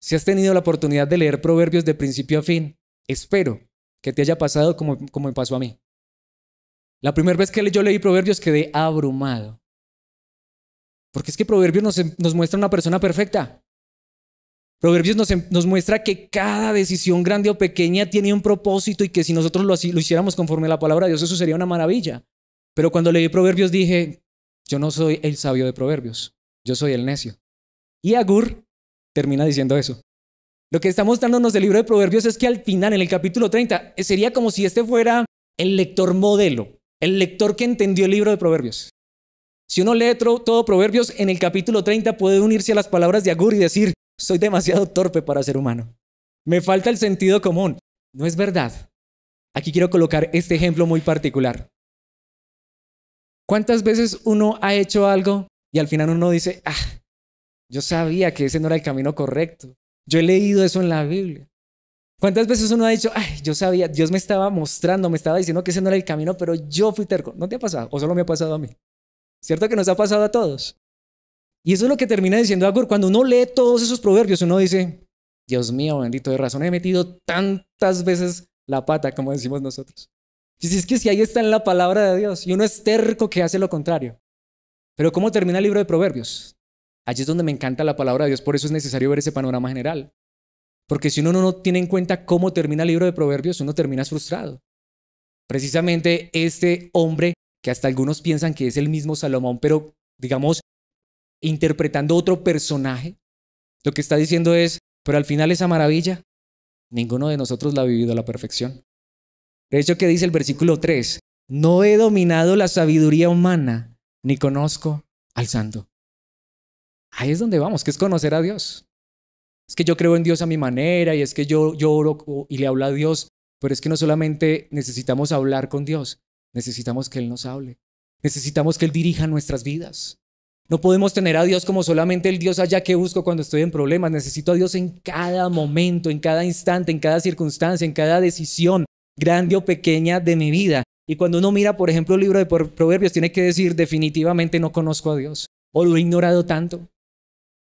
Si has tenido la oportunidad de leer Proverbios de principio a fin, espero que te haya pasado como me pasó a mí. La primera vez que yo leí Proverbios quedé abrumado. Porque es que Proverbios nos muestra una persona perfecta. Proverbios nos muestra que cada decisión grande o pequeña tiene un propósito y que si nosotros lo hiciéramos conforme a la palabra de Dios, eso sería una maravilla. Pero cuando leí Proverbios dije, yo no soy el sabio de Proverbios. yo soy el necio. Y Agur termina diciendo eso. Lo que está mostrándonos el libro de Proverbios es que al final, en el capítulo 30, sería como si este fuera el lector modelo, el lector que entendió el libro de Proverbios. Si uno lee todo Proverbios, en el capítulo 30 puede unirse a las palabras de Agur y decir, soy demasiado torpe para ser humano. Me falta el sentido común. No es verdad. Aquí quiero colocar este ejemplo muy particular. ¿Cuántas veces uno ha hecho algo y al final uno dice, yo sabía que ese no era el camino correcto? Yo he leído eso en la Biblia. ¿Cuántas veces uno ha dicho, yo sabía, Dios me estaba mostrando, me estaba diciendo que ese no era el camino, pero yo fui terco? ¿No te ha pasado? ¿O solo me ha pasado a mí? ¿Cierto que nos ha pasado a todos? Y eso es lo que termina diciendo Agur. Cuando uno lee todos esos proverbios, uno dice, Dios mío, bendito, de razón he metido tantas veces la pata, como decimos nosotros. Y si es que si ahí está en la palabra de Dios, y uno es terco que hace lo contrario. Pero ¿cómo termina el libro de Proverbios? Allí es donde me encanta la palabra de Dios, por eso es necesario ver ese panorama general. Porque si uno no tiene en cuenta cómo termina el libro de Proverbios, uno termina frustrado. Precisamente este hombre, que hasta algunos piensan que es el mismo Salomón, pero digamos, interpretando otro personaje, lo que está diciendo es, pero al final esa maravilla, ninguno de nosotros la ha vivido a la perfección. De hecho, ¿qué dice el versículo 3? No he dominado la sabiduría humana, ni conozco al santo. Ahí es donde vamos, que es conocer a Dios. Es que yo creo en Dios a mi manera y es que yo oro y le hablo a Dios, pero es que no solamente necesitamos hablar con Dios, necesitamos que Él nos hable. Necesitamos que Él dirija nuestras vidas. No podemos tener a Dios como solamente el Dios allá que busco cuando estoy en problemas. Necesito a Dios en cada momento, en cada instante, en cada circunstancia, en cada decisión, grande o pequeña de mi vida. Y cuando uno mira, por ejemplo, el libro de Proverbios, tiene que decir, definitivamente no conozco a Dios o lo he ignorado tanto.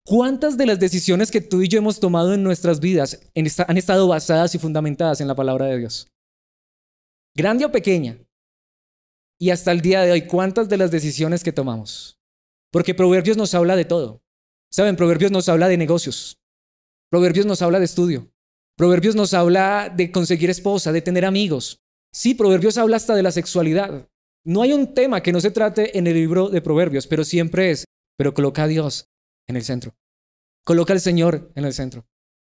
¿Cuántas de las decisiones que tú y yo hemos tomado en nuestras vidas han estado basadas y fundamentadas en la palabra de Dios? Grande o pequeña. Y hasta el día de hoy, ¿cuántas de las decisiones que tomamos? Porque Proverbios nos habla de todo. ¿Saben? Proverbios nos habla de negocios. Proverbios nos habla de estudio. Proverbios nos habla de conseguir esposa, de tener amigos. Sí, Proverbios habla hasta de la sexualidad. No hay un tema que no se trate en el libro de Proverbios, pero siempre pero coloca a Dios en el centro. Coloca al Señor en el centro.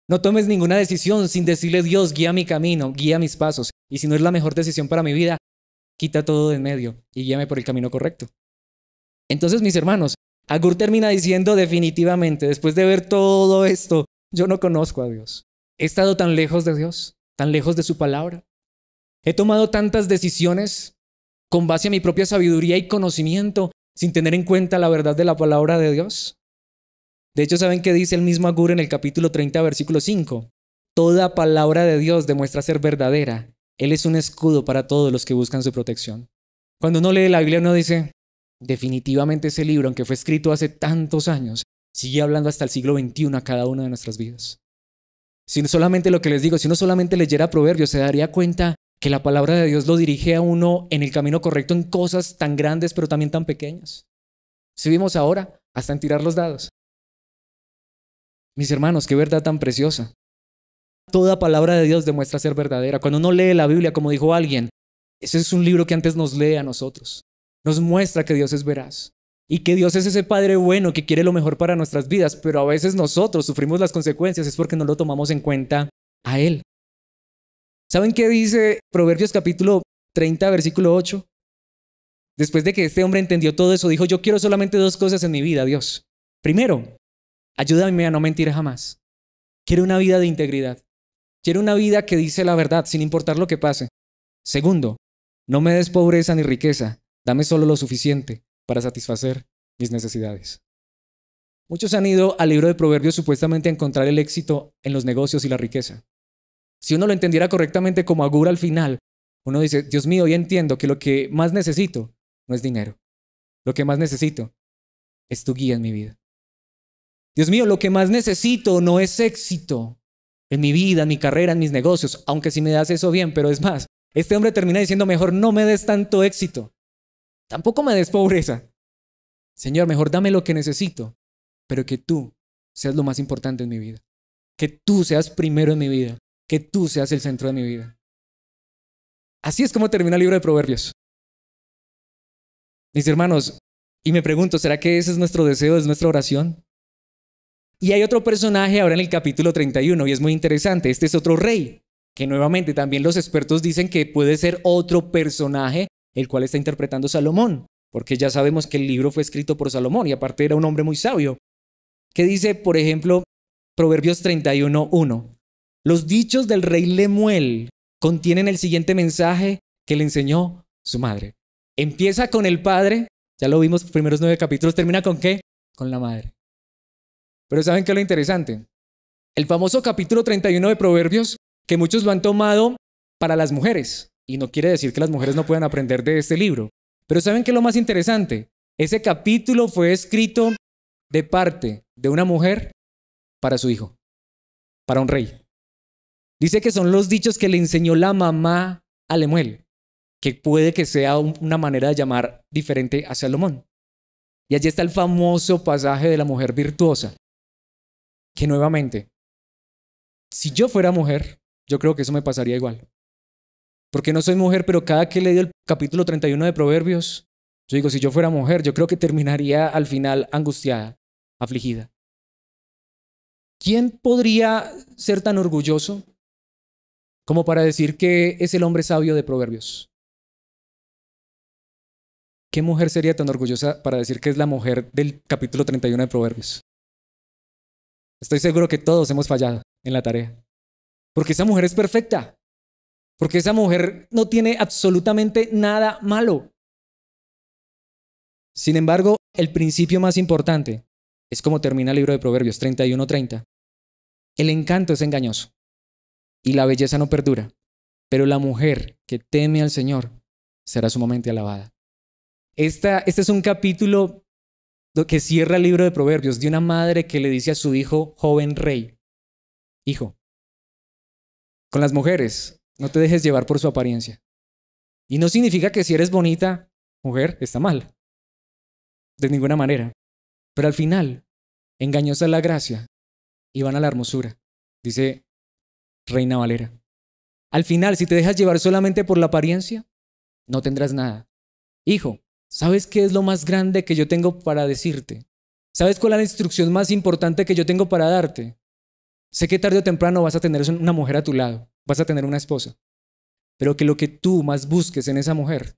No tomes ninguna decisión sin decirle, Dios, guía mi camino, guía mis pasos. Y si no es la mejor decisión para mi vida, quita todo de en medio y guíame por el camino correcto. Entonces, mis hermanos, Agur termina diciendo definitivamente, después de ver todo esto, yo no conozco a Dios. He estado tan lejos de Dios, tan lejos de su palabra. He tomado tantas decisiones con base a mi propia sabiduría y conocimiento, sin tener en cuenta la verdad de la palabra de Dios. De hecho, ¿saben qué dice el mismo Agur en el capítulo 30, versículo 5? Toda palabra de Dios demuestra ser verdadera. Él es un escudo para todos los que buscan su protección. Cuando uno lee la Biblia, uno dice, definitivamente ese libro, aunque fue escrito hace tantos años, sigue hablando hasta el siglo XXI a cada una de nuestras vidas. Si uno solamente leyera Proverbios, se daría cuenta que la palabra de Dios lo dirige a uno en el camino correcto en cosas tan grandes, pero también tan pequeñas. Si vimos ahora, hasta en tirar los dados. Mis hermanos, qué verdad tan preciosa. Toda palabra de Dios demuestra ser verdadera. Cuando uno lee la Biblia, como dijo alguien, ese es un libro que antes nos lee a nosotros. Nos muestra que Dios es veraz y que Dios es ese Padre bueno que quiere lo mejor para nuestras vidas, pero a veces nosotros sufrimos las consecuencias, es porque no lo tomamos en cuenta a Él. ¿Saben qué dice Proverbios capítulo 30, versículo 8? Después de que este hombre entendió todo eso, dijo, yo quiero solamente dos cosas en mi vida, Dios. Primero, ayúdame a no mentir jamás. Quiero una vida de integridad. Quiero una vida que dice la verdad, sin importar lo que pase. Segundo, no me des pobreza ni riqueza. Dame solo lo suficiente para satisfacer mis necesidades. Muchos han ido al libro de Proverbios supuestamente a encontrar el éxito en los negocios y la riqueza. Si uno lo entendiera correctamente como Agur al final, uno dice, Dios mío, hoy entiendo que lo que más necesito no es dinero. Lo que más necesito es tu guía en mi vida. Dios mío, lo que más necesito no es éxito en mi vida, en mi carrera, en mis negocios, aunque si me das eso bien, pero es más, este hombre termina diciendo, mejor no me des tanto éxito. Tampoco me des pobreza. Señor, mejor dame lo que necesito, pero que tú seas lo más importante en mi vida. Que tú seas primero en mi vida. Que tú seas el centro de mi vida. Así es como termina el libro de Proverbios. Mis hermanos, Y me pregunto, ¿será que ese es nuestro deseo, es nuestra oración? Y hay otro personaje ahora en el capítulo 31 y es muy interesante. Este es otro rey, que nuevamente también los expertos dicen que puede ser otro personaje el cual está interpretando Salomón, porque ya sabemos que el libro fue escrito por Salomón y aparte era un hombre muy sabio. ¿Qué dice, por ejemplo, Proverbios 31:1? Los dichos del rey Lemuel contienen el siguiente mensaje que le enseñó su madre. Empieza con el padre, ya lo vimos los primeros 9 capítulos, ¿termina con qué? Con la madre. Pero ¿saben qué es lo interesante? El famoso capítulo 31 de Proverbios, que muchos lo han tomado para las mujeres, y no quiere decir que las mujeres no puedan aprender de este libro. Pero ¿saben qué es lo más interesante? Ese capítulo fue escrito de parte de una mujer para su hijo, para un rey. Dice que son los dichos que le enseñó la mamá a Lemuel, que puede que sea una manera de llamar diferente a Salomón. Y allí está el famoso pasaje de la mujer virtuosa, que nuevamente, si yo fuera mujer, yo creo que eso me pasaría igual. Porque no soy mujer, pero cada que leo el capítulo 31 de Proverbios, yo digo, si yo fuera mujer, yo creo que terminaría al final angustiada, afligida. ¿Quién podría ser tan orgulloso como para decir que es el hombre sabio de Proverbios? ¿Qué mujer sería tan orgullosa para decir que es la mujer del capítulo 31 de Proverbios? Estoy seguro que todos hemos fallado en la tarea. Porque esa mujer es perfecta. Porque esa mujer no tiene absolutamente nada malo. Sin embargo, el principio más importante es como termina el libro de Proverbios 31:30. El encanto es engañoso y la belleza no perdura, pero la mujer que teme al Señor será sumamente alabada. Este es un capítulo que cierra el libro de Proverbios de una madre que le dice a su hijo joven rey: hijo, con las mujeres no te dejes llevar por su apariencia. Y no significa que si eres bonita, mujer, está mal. De ninguna manera. Pero al final, engañosa es la gracia y vana la hermosura, dice Reina Valera. Al final, si te dejas llevar solamente por la apariencia, no tendrás nada. Hijo, ¿sabes qué es lo más grande que yo tengo para decirte? ¿Sabes cuál es la instrucción más importante que yo tengo para darte? Sé que tarde o temprano vas a tener una mujer a tu lado, vas a tener una esposa, pero que lo que tú más busques en esa mujer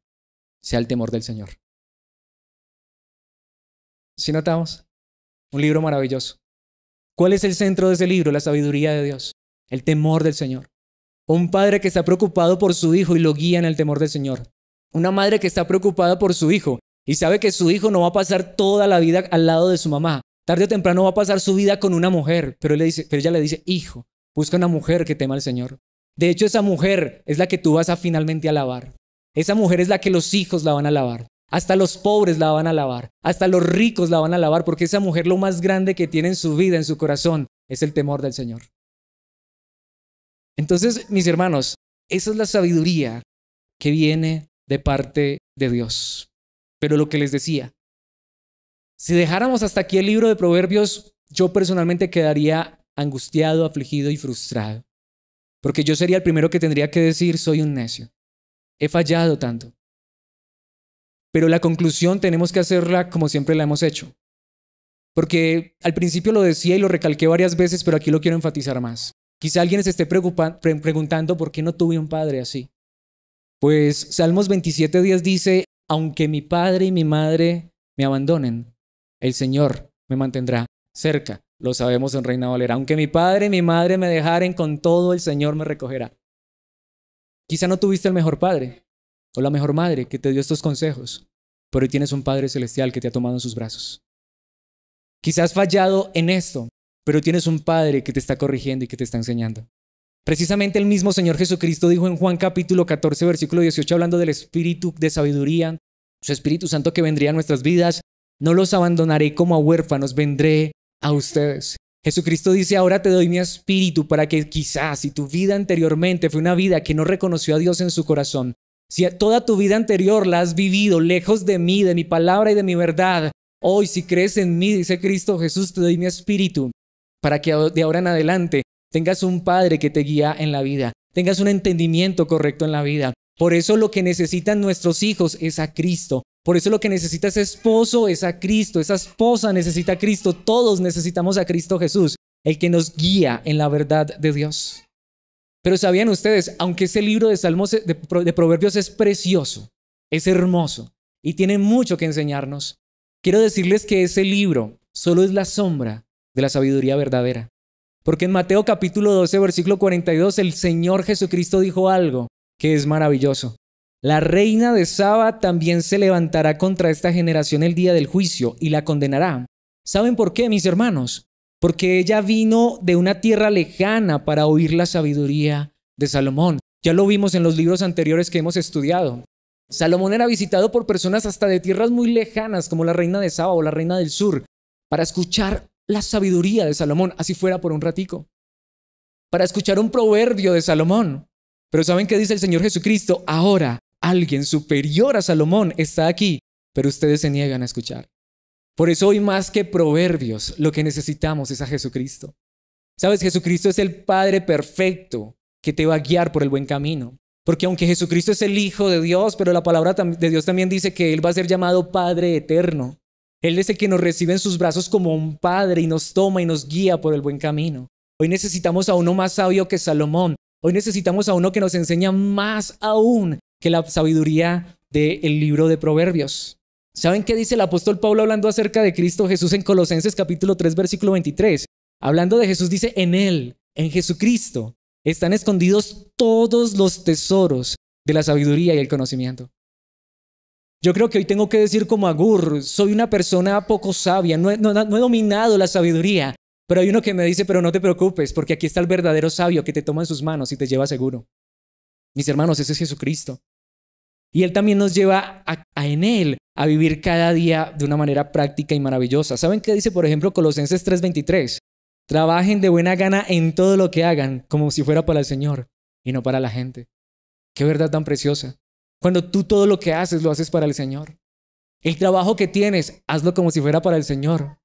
sea el temor del Señor. ¿Sí notamos? Un libro maravilloso. ¿Cuál es el centro de ese libro? La sabiduría de Dios, el temor del Señor. Un padre que está preocupado por su hijo y lo guía en el temor del Señor. Una madre que está preocupada por su hijo y sabe que su hijo no va a pasar toda la vida al lado de su mamá. Tarde o temprano va a pasar su vida con una mujer, pero ella le dice, hijo, busca una mujer que tema al Señor. De hecho, esa mujer es la que tú vas a finalmente alabar. Esa mujer es la que los hijos la van a alabar. Hasta los pobres la van a alabar. Hasta los ricos la van a alabar, porque esa mujer lo más grande que tiene en su vida, en su corazón, es el temor del Señor. Entonces, mis hermanos, esa es la sabiduría que viene de parte de Dios. Pero lo que les decía, si dejáramos hasta aquí el libro de Proverbios, yo personalmente quedaría angustiado, afligido y frustrado. Porque yo sería el primero que tendría que decir, soy un necio. He fallado tanto. Pero la conclusión tenemos que hacerla como siempre la hemos hecho. Porque al principio lo decía y lo recalqué varias veces, pero aquí lo quiero enfatizar más. Quizá alguien se esté preguntando por qué no tuve un padre así. Pues Salmos 27:10 dice, aunque mi padre y mi madre me abandonen, el Señor me mantendrá cerca. Lo sabemos en Reina Valera. Aunque mi padre y mi madre me dejaren, con todo el Señor me recogerá. Quizá no tuviste el mejor padre o la mejor madre que te dio estos consejos, pero hoy tienes un Padre Celestial que te ha tomado en sus brazos. Quizás has fallado en esto, pero tienes un Padre que te está corrigiendo y que te está enseñando. Precisamente el mismo Señor Jesucristo dijo en Juan capítulo 14, versículo 18, hablando del Espíritu de sabiduría, su Espíritu Santo que vendría a nuestras vidas, no los abandonaré como a huérfanos, vendré a ustedes. Jesucristo dice, ahora te doy mi espíritu para que quizás si tu vida anteriormente fue una vida que no reconoció a Dios en su corazón, si toda tu vida anterior la has vivido lejos de mí, de mi palabra y de mi verdad, hoy si crees en mí, dice Cristo Jesús, te doy mi espíritu para que de ahora en adelante tengas un Padre que te guía en la vida, tengas un entendimiento correcto en la vida. Por eso lo que necesitan nuestros hijos es a Cristo. Por eso lo que necesita ese esposo es a Cristo, esa esposa necesita a Cristo, todos necesitamos a Cristo Jesús, el que nos guía en la verdad de Dios. Pero ¿sabían ustedes? Aunque ese libro de Salmos, de Proverbios es precioso, es hermoso y tiene mucho que enseñarnos, quiero decirles que ese libro solo es la sombra de la sabiduría verdadera. Porque en Mateo capítulo 12, versículo 42, el Señor Jesucristo dijo algo que es maravilloso. La reina de Saba también se levantará contra esta generación el día del juicio y la condenará. ¿Saben por qué, mis hermanos? Porque ella vino de una tierra lejana para oír la sabiduría de Salomón. Ya lo vimos en los libros anteriores que hemos estudiado. Salomón era visitado por personas hasta de tierras muy lejanas, como la reina de Saba o la reina del sur, para escuchar la sabiduría de Salomón, así fuera por un ratico. Para escuchar un proverbio de Salomón. Pero ¿saben qué dice el Señor Jesucristo? Ahora alguien superior a Salomón está aquí, pero ustedes se niegan a escuchar. Por eso hoy más que proverbios, lo que necesitamos es a Jesucristo. ¿Sabes? Jesucristo es el Padre perfecto que te va a guiar por el buen camino. Porque aunque Jesucristo es el Hijo de Dios, pero la palabra de Dios también dice que Él va a ser llamado Padre eterno. Él es el que nos recibe en sus brazos como un padre y nos toma y nos guía por el buen camino. Hoy necesitamos a uno más sabio que Salomón. Hoy necesitamos a uno que nos enseña más aún que la sabiduría del libro de Proverbios. ¿Saben qué dice el apóstol Pablo hablando acerca de Cristo Jesús en Colosenses capítulo 3, versículo 23? Hablando de Jesús dice, en Él, en Jesucristo, están escondidos todos los tesoros de la sabiduría y el conocimiento. Yo creo que hoy tengo que decir como Agur, soy una persona poco sabia, no he dominado la sabiduría, pero hay uno que me dice, pero no te preocupes, porque aquí está el verdadero sabio que te toma en sus manos y te lleva seguro. Mis hermanos, ese es Jesucristo. Y Él también nos lleva en Él a vivir cada día de una manera práctica y maravillosa. ¿Saben qué dice, por ejemplo, Colosenses 3:23? Trabajen de buena gana en todo lo que hagan, como si fuera para el Señor y no para la gente. Qué verdad tan preciosa. Cuando tú todo lo que haces, lo haces para el Señor. El trabajo que tienes, hazlo como si fuera para el Señor.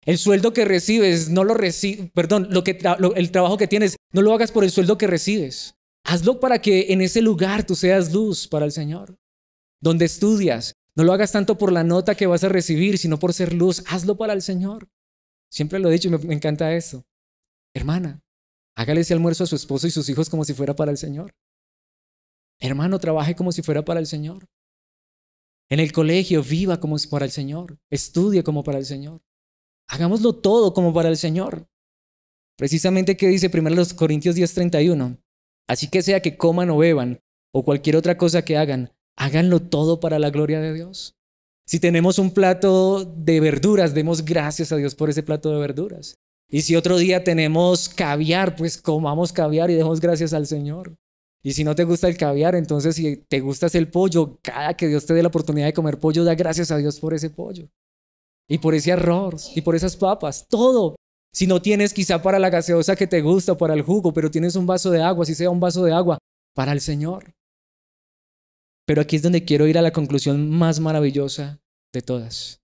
El sueldo que recibes, el trabajo que tienes, no lo hagas por el sueldo que recibes. Hazlo para que en ese lugar tú seas luz para el Señor. Donde estudias, no lo hagas tanto por la nota que vas a recibir, sino por ser luz. Hazlo para el Señor. Siempre lo he dicho y me encanta eso. Hermana, hágale ese almuerzo a su esposo y sus hijos como si fuera para el Señor. Hermano, trabaje como si fuera para el Señor. En el colegio, viva como si para el Señor. Estudie como para el Señor. Hagámoslo todo como para el Señor. Precisamente, ¿qué dice 1 Corintios 10:31? Así que sea que coman o beban, o cualquier otra cosa que hagan, háganlo todo para la gloria de Dios. Si tenemos un plato de verduras, demos gracias a Dios por ese plato de verduras. Y si otro día tenemos caviar, pues comamos caviar y demos gracias al Señor. Y si no te gusta el caviar, entonces si te gusta el pollo, cada que Dios te dé la oportunidad de comer pollo, da gracias a Dios por ese pollo. Y por ese arroz, y por esas papas, todo. Si no tienes quizá para la gaseosa que te gusta o para el jugo, pero tienes un vaso de agua, si sea un vaso de agua, para el Señor. Pero aquí es donde quiero ir a la conclusión más maravillosa de todas.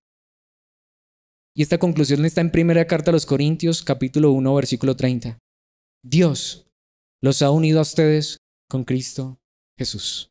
Y esta conclusión está en Primera Carta a los Corintios, capítulo 1, versículo 30. Dios los ha unido a ustedes con Cristo Jesús.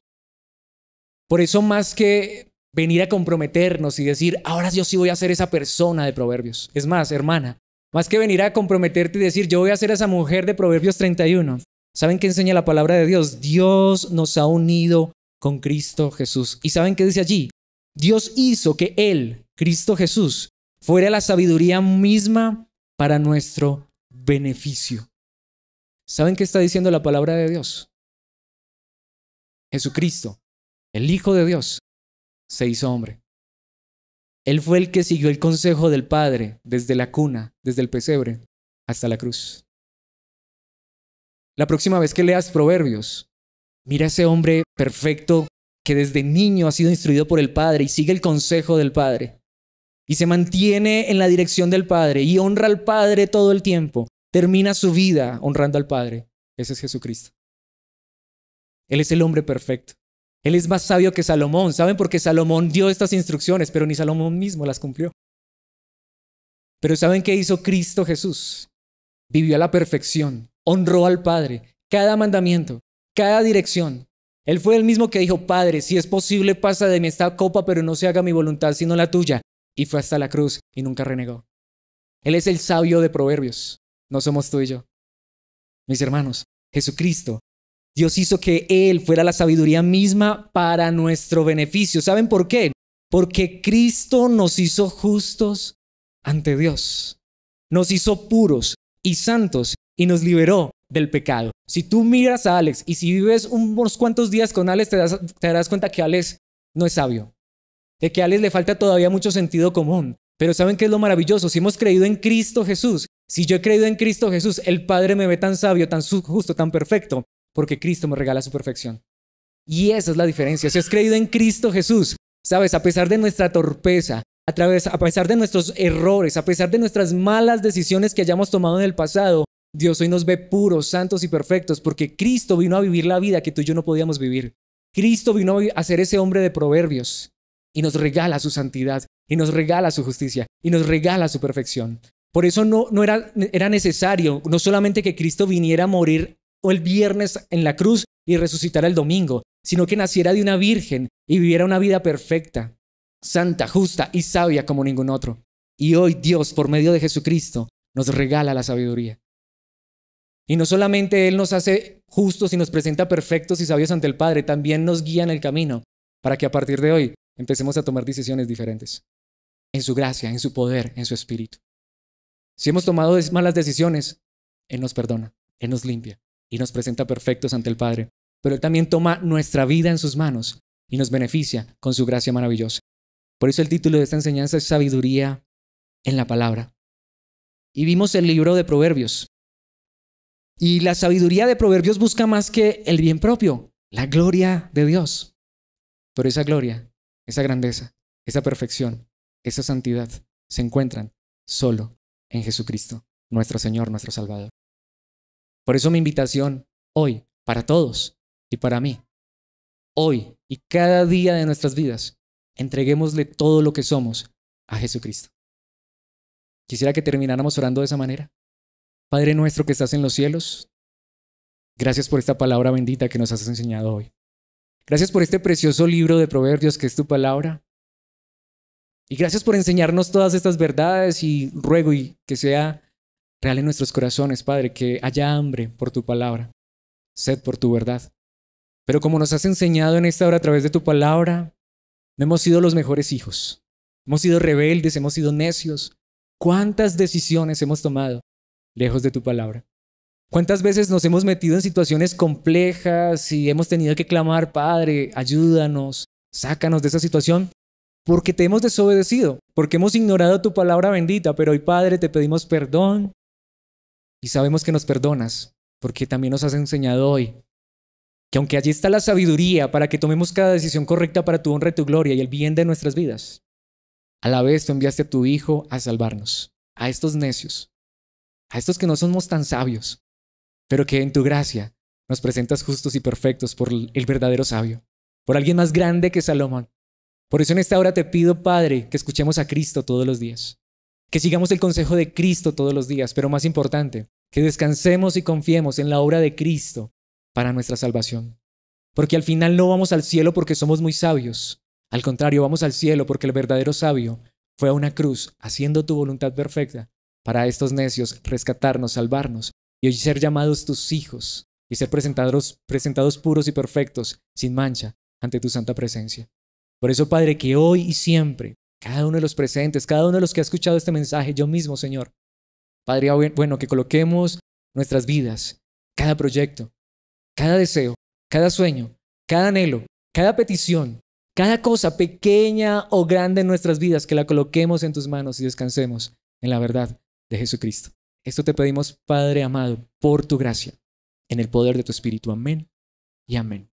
Por eso, más que venir a comprometernos y decir, ahora yo sí voy a ser esa persona de Proverbios. Es más, hermana, más que venir a comprometerte y decir, yo voy a ser esa mujer de Proverbios 31. ¿Saben qué enseña la palabra de Dios? Dios nos ha unido con Cristo Jesús. ¿Y saben qué dice allí? Dios hizo que Él, Cristo Jesús, fuera la sabiduría misma para nuestro beneficio. ¿Saben qué está diciendo la palabra de Dios? Jesucristo, el Hijo de Dios, se hizo hombre. Él fue el que siguió el consejo del Padre desde la cuna, desde el pesebre, hasta la cruz. La próxima vez que leas Proverbios, mira a ese hombre perfecto que desde niño ha sido instruido por el Padre y sigue el consejo del Padre. Y se mantiene en la dirección del Padre y honra al Padre todo el tiempo. Termina su vida honrando al Padre. Ese es Jesucristo. Él es el hombre perfecto. Él es más sabio que Salomón. ¿Saben? Porque Salomón dio estas instrucciones, pero ni Salomón mismo las cumplió. Pero ¿saben qué hizo Cristo Jesús? Vivió a la perfección, honró al Padre, cada mandamiento, cada dirección. Él fue el mismo que dijo, Padre, si es posible, pasa de mí esta copa, pero no se haga mi voluntad, sino la tuya. Y fue hasta la cruz y nunca renegó. Él es el sabio de Proverbios, no somos tú y yo. Mis hermanos, Jesucristo, Dios hizo que Él fuera la sabiduría misma para nuestro beneficio. ¿Saben por qué? Porque Cristo nos hizo justos ante Dios. Nos hizo puros y santos y nos liberó del pecado. Si tú miras a Alex y si vives unos cuantos días con Alex, te darás cuenta que Alex no es sabio. De que a Alex le falta todavía mucho sentido común. Pero ¿saben qué es lo maravilloso? Si hemos creído en Cristo Jesús, si yo he creído en Cristo Jesús, el Padre me ve tan sabio, tan justo, tan perfecto, porque Cristo me regala su perfección. Y esa es la diferencia. Si has creído en Cristo Jesús, sabes, a pesar de nuestra torpeza, a pesar de nuestros errores, a pesar de nuestras malas decisiones que hayamos tomado en el pasado, Dios hoy nos ve puros, santos y perfectos, porque Cristo vino a vivir la vida que tú y yo no podíamos vivir. Cristo vino a ser ese hombre de Proverbios y nos regala su santidad, y nos regala su justicia, y nos regala su perfección. Por eso no era necesario no solamente que Cristo viniera a morir el viernes en la cruz y resucitara el domingo, sino que naciera de una virgen y viviera una vida perfecta, santa, justa y sabia como ningún otro. Y hoy Dios, por medio de Jesucristo, nos regala la sabiduría. Y no solamente Él nos hace justos y nos presenta perfectos y sabios ante el Padre, también nos guía en el camino para que a partir de hoy empecemos a tomar decisiones diferentes. En su gracia, en su poder, en su espíritu. Si hemos tomado malas decisiones, Él nos perdona, Él nos limpia y nos presenta perfectos ante el Padre. Pero Él también toma nuestra vida en sus manos y nos beneficia con su gracia maravillosa. Por eso el título de esta enseñanza es Sabiduría en la Palabra. Y vimos el libro de Proverbios. Y la sabiduría de Proverbios busca más que el bien propio, la gloria de Dios. Pero esa gloria, esa grandeza, esa perfección, esa santidad se encuentran solo en Jesucristo, nuestro Señor, nuestro Salvador. Por eso mi invitación hoy, para todos y para mí, hoy y cada día de nuestras vidas, entreguémosle todo lo que somos a Jesucristo. Quisiera que termináramos orando de esa manera. Padre nuestro que estás en los cielos, gracias por esta palabra bendita que nos has enseñado hoy. Gracias por este precioso libro de Proverbios que es tu palabra. Y gracias por enseñarnos todas estas verdades y ruego y que sea real en nuestros corazones, Padre, que haya hambre por tu palabra, sed por tu verdad. Pero como nos has enseñado en esta hora a través de tu palabra, no hemos sido los mejores hijos. Hemos sido rebeldes, hemos sido necios. ¿Cuántas decisiones hemos tomado lejos de tu palabra? ¿Cuántas veces nos hemos metido en situaciones complejas y hemos tenido que clamar, Padre, ayúdanos, sácanos de esa situación? Porque te hemos desobedecido, porque hemos ignorado tu palabra bendita, pero hoy, Padre, te pedimos perdón y sabemos que nos perdonas, porque también nos has enseñado hoy que aunque allí está la sabiduría para que tomemos cada decisión correcta para tu honra y tu gloria y el bien de nuestras vidas, a la vez tú enviaste a tu Hijo a salvarnos, a estos necios, a estos que no somos tan sabios, pero que en tu gracia nos presentas justos y perfectos por el verdadero sabio, por alguien más grande que Salomón. Por eso en esta hora te pido, Padre, que escuchemos a Cristo todos los días, que sigamos el consejo de Cristo todos los días, pero más importante, que descansemos y confiemos en la obra de Cristo para nuestra salvación. Porque al final no vamos al cielo porque somos muy sabios. Al contrario, vamos al cielo porque el verdadero sabio fue a una cruz haciendo tu voluntad perfecta para estos necios rescatarnos, salvarnos y hoy ser llamados tus hijos y ser presentados puros y perfectos, sin mancha, ante tu santa presencia. Por eso, Padre, que hoy y siempre, cada uno de los presentes, cada uno de los que ha escuchado este mensaje, yo mismo, Señor, Padre, bueno, que coloquemos nuestras vidas, cada proyecto, cada deseo, cada sueño, cada anhelo, cada petición, cada cosa pequeña o grande en nuestras vidas, que la coloquemos en tus manos y descansemos en la verdad de Jesucristo. Esto te pedimos, Padre amado, por tu gracia, en el poder de tu Espíritu. Amén y amén.